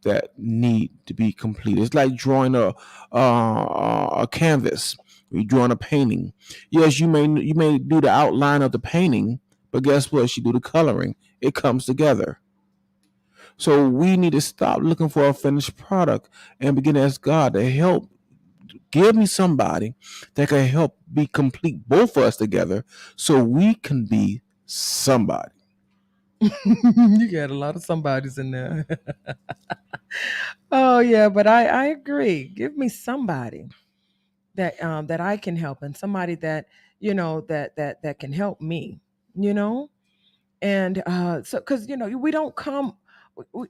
that need to be completed. It's like drawing a canvas. You're drawing a painting. Yes, you may do the outline of the painting, but guess what? You do the coloring. It comes together. So we need to stop looking for a finished product and begin to ask God to help. Give me somebody that can help be complete both of us together, so we can be somebody. You got a lot of somebodies in there. Oh yeah, but I agree. Give me somebody that I can help, and somebody that that can help me. You know, and so because we don't come. We,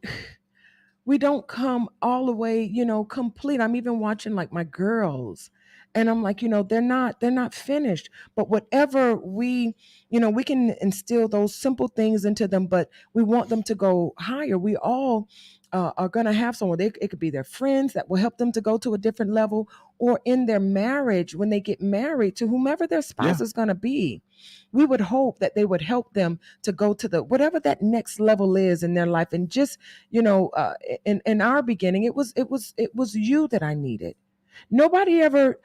we don't come all the way, complete. I'm even watching like my girls, and I'm like, they're not finished. But whatever we can instill those simple things into them, but we want them to go higher. We all are going to have someone. It could be their friends that will help them to go to a different level, or in their marriage when they get married to whomever their spouse Yeah. is going to be. We would hope that they would help them to go to the whatever that next level is in their life. And just in our beginning, it was you that I needed. Nobody ever,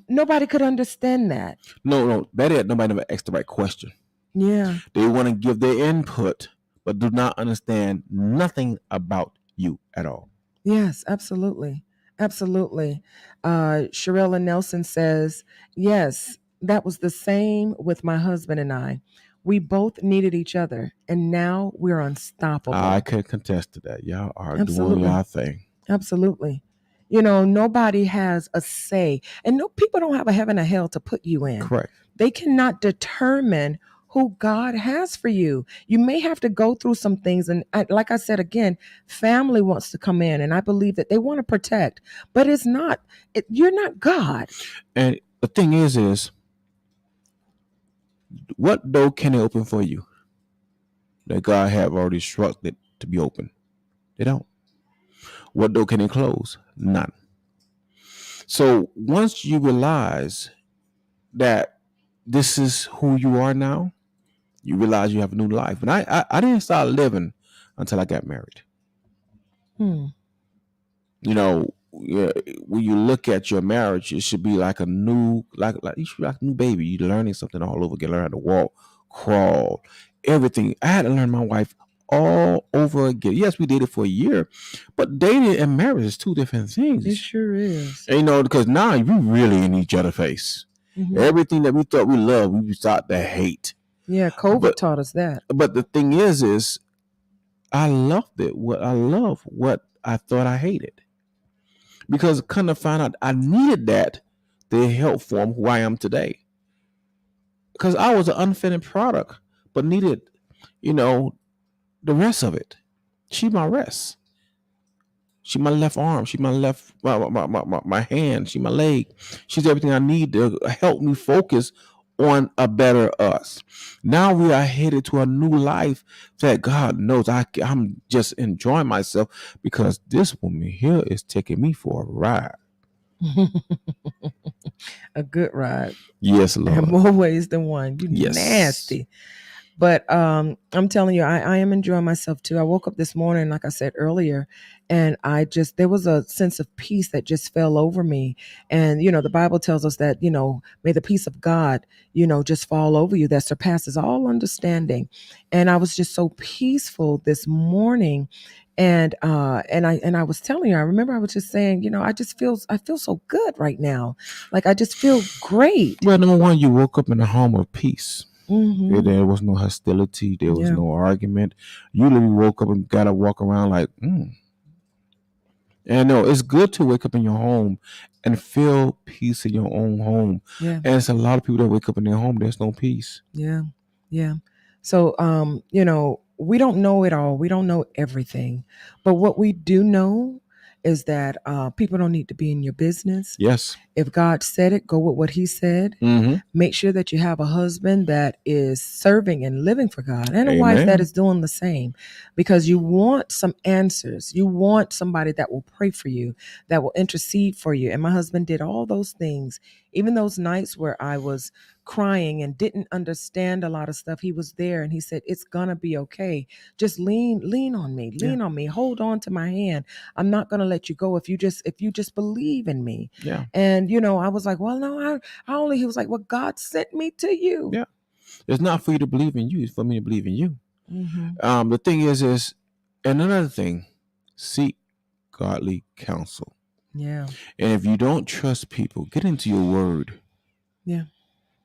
nobody could understand that. No. Better yet, nobody never asked the right question. Yeah. They want to give their input, but do not understand nothing about you at all. Yes, absolutely. Absolutely. Sherella Nelson says, yes, that was the same with my husband and I. We both needed each other, and now we're unstoppable. I can contest to that. Y'all are doing Absolutely. y'all thing. Absolutely. Nobody has a say, and no people don't have a heaven or hell to put you in. Correct. They cannot determine who God has for you. You may have to go through some things. And like I said, again, family wants to come in, and I believe that they want to protect, but it's not, you're not God. And the thing is what door can they open for you that God have already instructed to be open? They don't. What door can they close? None. So once you realize that this is who you are now, you realize you have a new life. And I didn't start living until I got married. Hmm. When you look at your marriage, it should be like a new, like you should be like a new baby. You're learning something all over again. Learn how to walk, crawl, everything. I had to learn my wife all over again. Yes, we dated for a year, but dating and marriage is two different things. It sure is. And, because now we really in each other's face. Mhm. Everything that we thought we loved, we start to hate. Yeah, COVID taught us that. But the thing is I loved it. I love what I thought I hated. Because kind of find out I needed that to help form who I am today. Because I was an unfinished product, but needed, the rest of it. She my rest. She my left arm. She my left my hand. She my leg. She's everything I need to help me focus on a better us. Now we are headed to a new life that God knows I'm just enjoying myself because this woman here is taking me for a ride. A good ride. Yes, Lord. In more ways than one. You Yes. nasty. But I'm telling you, I am enjoying myself too. I woke up this morning, like I said earlier, and there was a sense of peace that just fell over me. And, the Bible tells us that, may the peace of God, just fall over you that surpasses all understanding. And I was just so peaceful this morning. And I was telling you, I remember I was just saying, I feel so good right now. Like I just feel great. Well, number one, you woke up in a home of peace. Mhm. There was no hostility. There was Yeah. no argument. You literally woke up and got to walk around like, And I know it's good to wake up in your home and feel peace in your own home. Yeah. And it's a lot of people that wake up in their home, there's no peace. Yeah. Yeah. So, we don't know it all. We don't know everything. But what we do know is that people don't need to be in your business. Yes. If God said it, go with what he said. Mm-hmm. Make sure that you have a husband that is serving and living for God and a wife that Amen. is doing the same, because you want some answers. You want somebody that will pray for you, that will intercede for you. And my husband did all those things. Even those nights where I was crying and didn't understand a lot of stuff, he was there and he said, it's gonna be okay. Just lean on me, Yeah. lean on me, hold on to my hand. I'm not gonna let you go if you just believe in me. Yeah. And I was like, well, no, he was like, well, God sent me to you. Yeah. It's not for you to believe in you, it's for me to believe in you. Mm-hmm. The thing is, and another thing, seek godly counsel. Yeah. And if you don't trust people, get into your word. Yeah.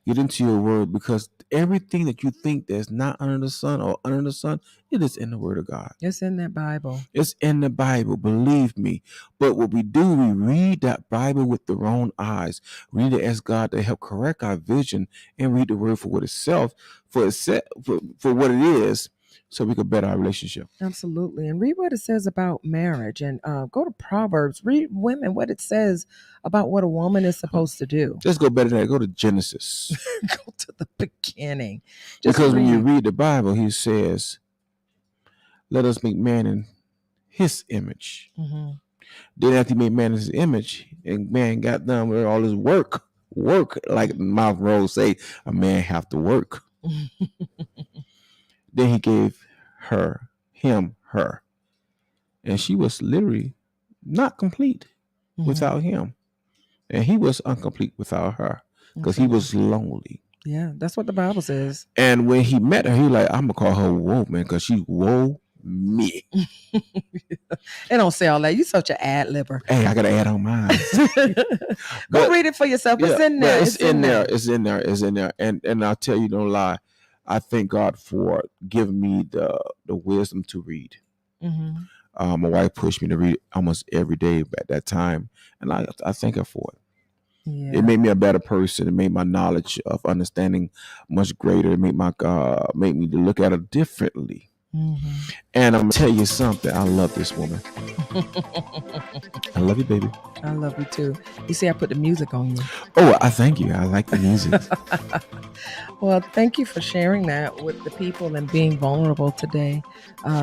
Get into your word, because everything that you think that's not under the sun or under the sun, it is in the word of God. It's in that Bible. It's in the Bible, believe me. But what we do, we read that Bible with the wrong eyes. We need to ask God to help correct our vision and read the word for what itself, for what it is, so we can better our relationship. Absolutely. And read what it says about marriage, and go to Proverbs. Read women, what it says about what a woman is supposed to do. Let's go better than that. Go to Genesis. Go to the beginning. Just Because when you read. read the Bible, he says, let us make man in his image. Mm-hmm. Then after he made man in his image, and man got done with all his work, like Miles Rose say, a man have to work. Then he gave him her. And she was literally not complete without him. And he was incomplete without her, because he was lonely. Yeah, that's what the Bible says. And when he met her, he was like, I'm going to call her Woe, man, because she woe me. It don't say all that. You such an ad libber. Hey, I got to add on mine. Go read it for yourself. It's in there. It's in there. It's in there. It's in there. And I'll tell you, don't lie, I thank God for giving me the wisdom to read. Mm-hmm. My wife pushed me to read almost every day at that time, and I thank her for it. Yeah. It made me a better person. It made my knowledge of understanding much greater. It made made me to look at it differently. Mm-hmm. And I'm gonna tell you something. I love this woman. I love you, baby. I love you too. You see, I put the music on you. Oh, I thank you. I like the music. Well, thank you for sharing that with the people and being vulnerable today.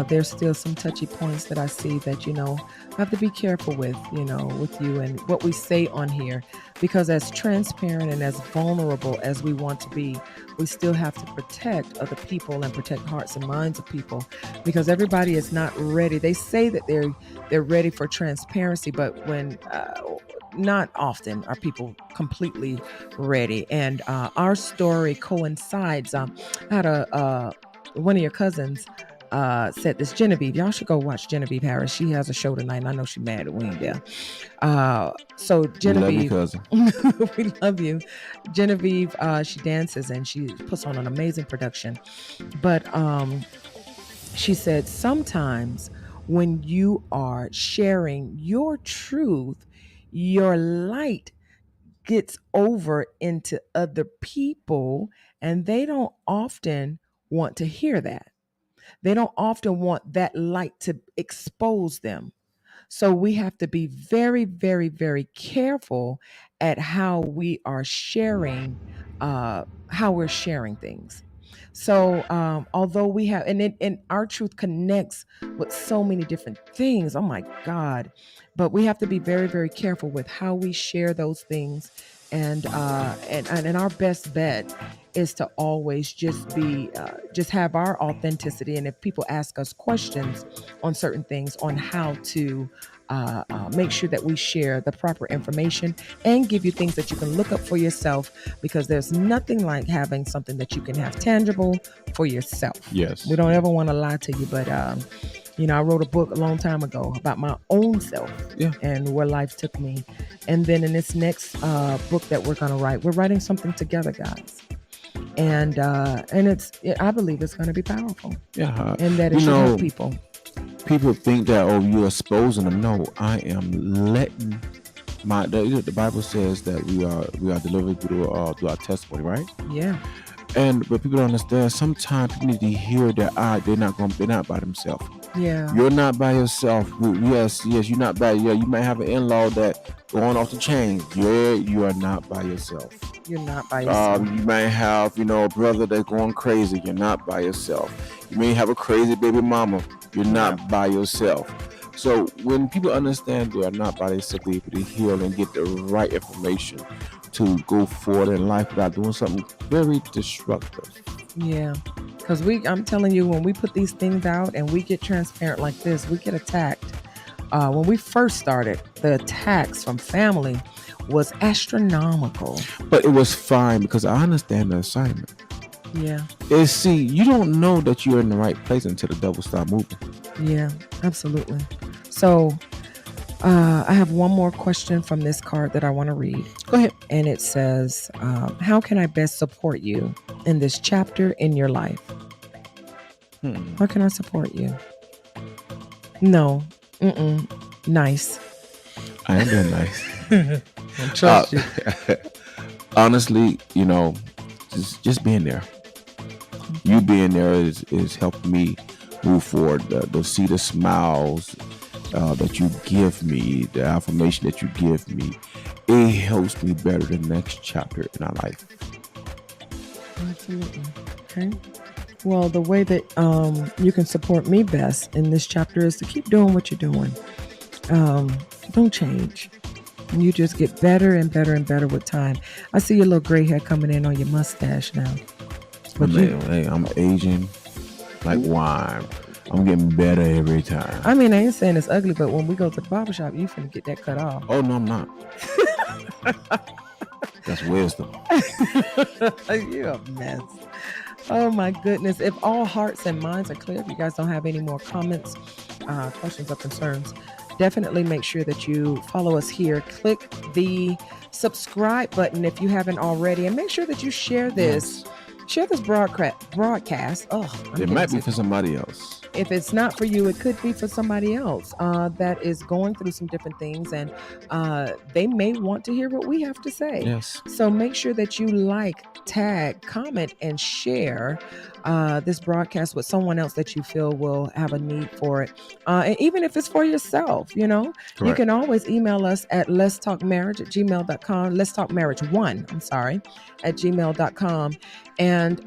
There's still some touchy points that I see that, I have to be careful with you and what we say on here, because as transparent and as vulnerable as we want to be, we still have to protect other people and protect hearts and minds of people, because everybody is not ready. They say that they're ready for transparency, but when not often are people completely ready. And our story coincides. I had one of your cousins said this, Genevieve. Y'all should go watch Genevieve Harris. She has a show tonight, and I know she's mad at we ain't there. So Genevieve, we love you, cousin. we love you. Genevieve, she dances and she puts on an amazing production. But she said sometimes when you are sharing your truth, your light gets over into other people, and they don't often want to hear that. They don't often want that light to expose them. So we have to be very, very, very careful at how we are sharing, how we're sharing things. So although we have, and our truth connects with so many different things. Oh my God! But we have to be very, very careful with how we share those things. And our best bet is to always just have our authenticity. And if people ask us questions on certain things, on how to make sure that we share the proper information and give you things that you can look up for yourself, because there's nothing like having something that you can have tangible for yourself. Yes. We don't ever want to lie to you, but I wrote a book a long time ago about my own self, and where life took me. And then in this next book that we're going to write, we're writing something together, guys. And I believe it's going to be powerful. Yeah. And that it should help people. people think that, oh, you're exposing them. No, I am letting the Bible says that we are delivered through our testimony, right? Yeah. But people don't understand. Sometimes people need to hear that they're not by themselves. Yeah. You're not by yourself. Yes, you're not by. Yeah, you might have an in-law that going off the chain. You are not by yourself. You're not by yourself. You might have, a brother that's going crazy. You're not by yourself. You may have a crazy baby mama. You're not by yourself. So when people understand they are not by themselves, they're able to heal and get the right information to go forward in life without doing something very destructive. Yeah. Because I'm telling you, when we put these things out and we get transparent like this, we get attacked. When we first started, the attacks from family was astronomical. But it was fine because I understand the assignment. Yeah. See, you don't know that you're in the right place until the devil start moving. Yeah, absolutely. So I have one more question from this card that I want to read. Go ahead. And it says, how can I best support you in this chapter in your life? How can I support you? No. Nice. I ain't been nice. I trust you. Honestly, just being there. You being there is helping me move forward. To see the smiles that you give me, the affirmation that you give me, it helps me better the next chapter in our life. Absolutely. Okay. Well, the way that you can support me best in this chapter is to keep doing what you're doing. Don't change. You just get better and better and better with time. I see your little gray hair coming in on your mustache now. But I'm aging like wine. I'm getting better every time. I mean, I ain't saying it's ugly, but when we go to the barbershop, you finna get that cut off. Oh, no, I'm not. That's wisdom. You're a mess. Oh, my goodness. If all hearts and minds are clear, if you guys don't have any more comments, questions, or concerns, definitely make sure that you follow us here. Click the subscribe button if you haven't already, and make sure that you share this. Yes. Share this broadcast. It might be for somebody else. If it's not for you, it could be for somebody else that is going through some different things, and they may want to hear what we have to say. Yes. So make sure that you like, tag, comment, and share this broadcast with someone else that you feel will have a need for it. And even if it's for yourself, Correct. You can always email us at letstalkmarriage@gmail.com. Let's Talk Marriage 1, at gmail.com. And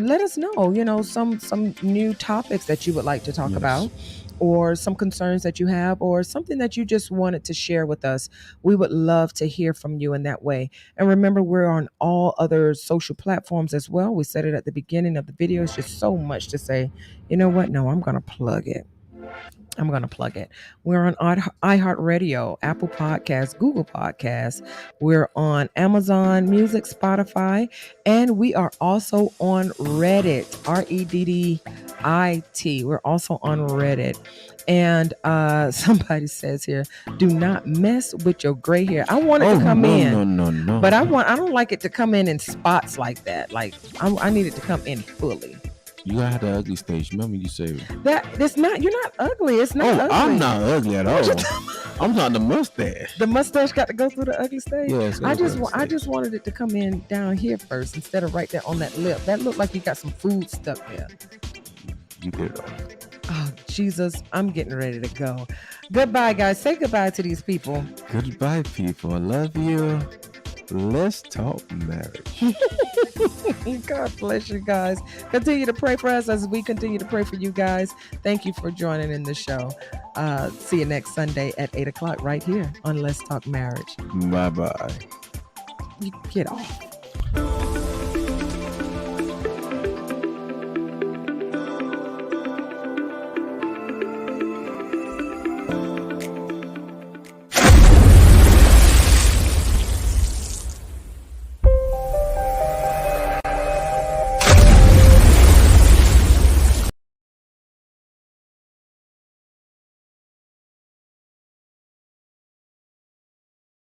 let us know, some new topics that you would like to talk about, or some concerns that you have, or something that you just wanted to share with us. We would love to hear from you in that way. And remember, we're on all other social platforms as well. We said it at the beginning of the video. It's just so much to say. You know what? No, I'm going to plug it. We're on iHeartRadio, Apple Podcasts, Google Podcasts. We're on Amazon Music, Spotify, and we are also on Reddit, Reddit. We're also on Reddit. And somebody says here, do not mess with your gray hair. I want it to come in. No. But I don't like it to come in spots like that. Like I need it to come in fully. You gotta have the ugly stage. Remember you said that it's not. You're not ugly. It's not ugly. I'm not ugly at all. I'm talking the mustache. The mustache got to go through the ugly stage. Yes. I just wanted it to come in down here first instead of right there on that lip. That looked like you got some food stuck there. You did it all. Oh Jesus, I'm getting ready to go. Goodbye, guys. Say goodbye to these people. Goodbye, people. I love you. Let's talk marriage. God bless you guys. Continue to pray for us as we continue to pray for you guys. Thank you for joining in the show. See you next Sunday at 8 o'clock right here on Let's Talk Marriage. Bye-bye. You get off.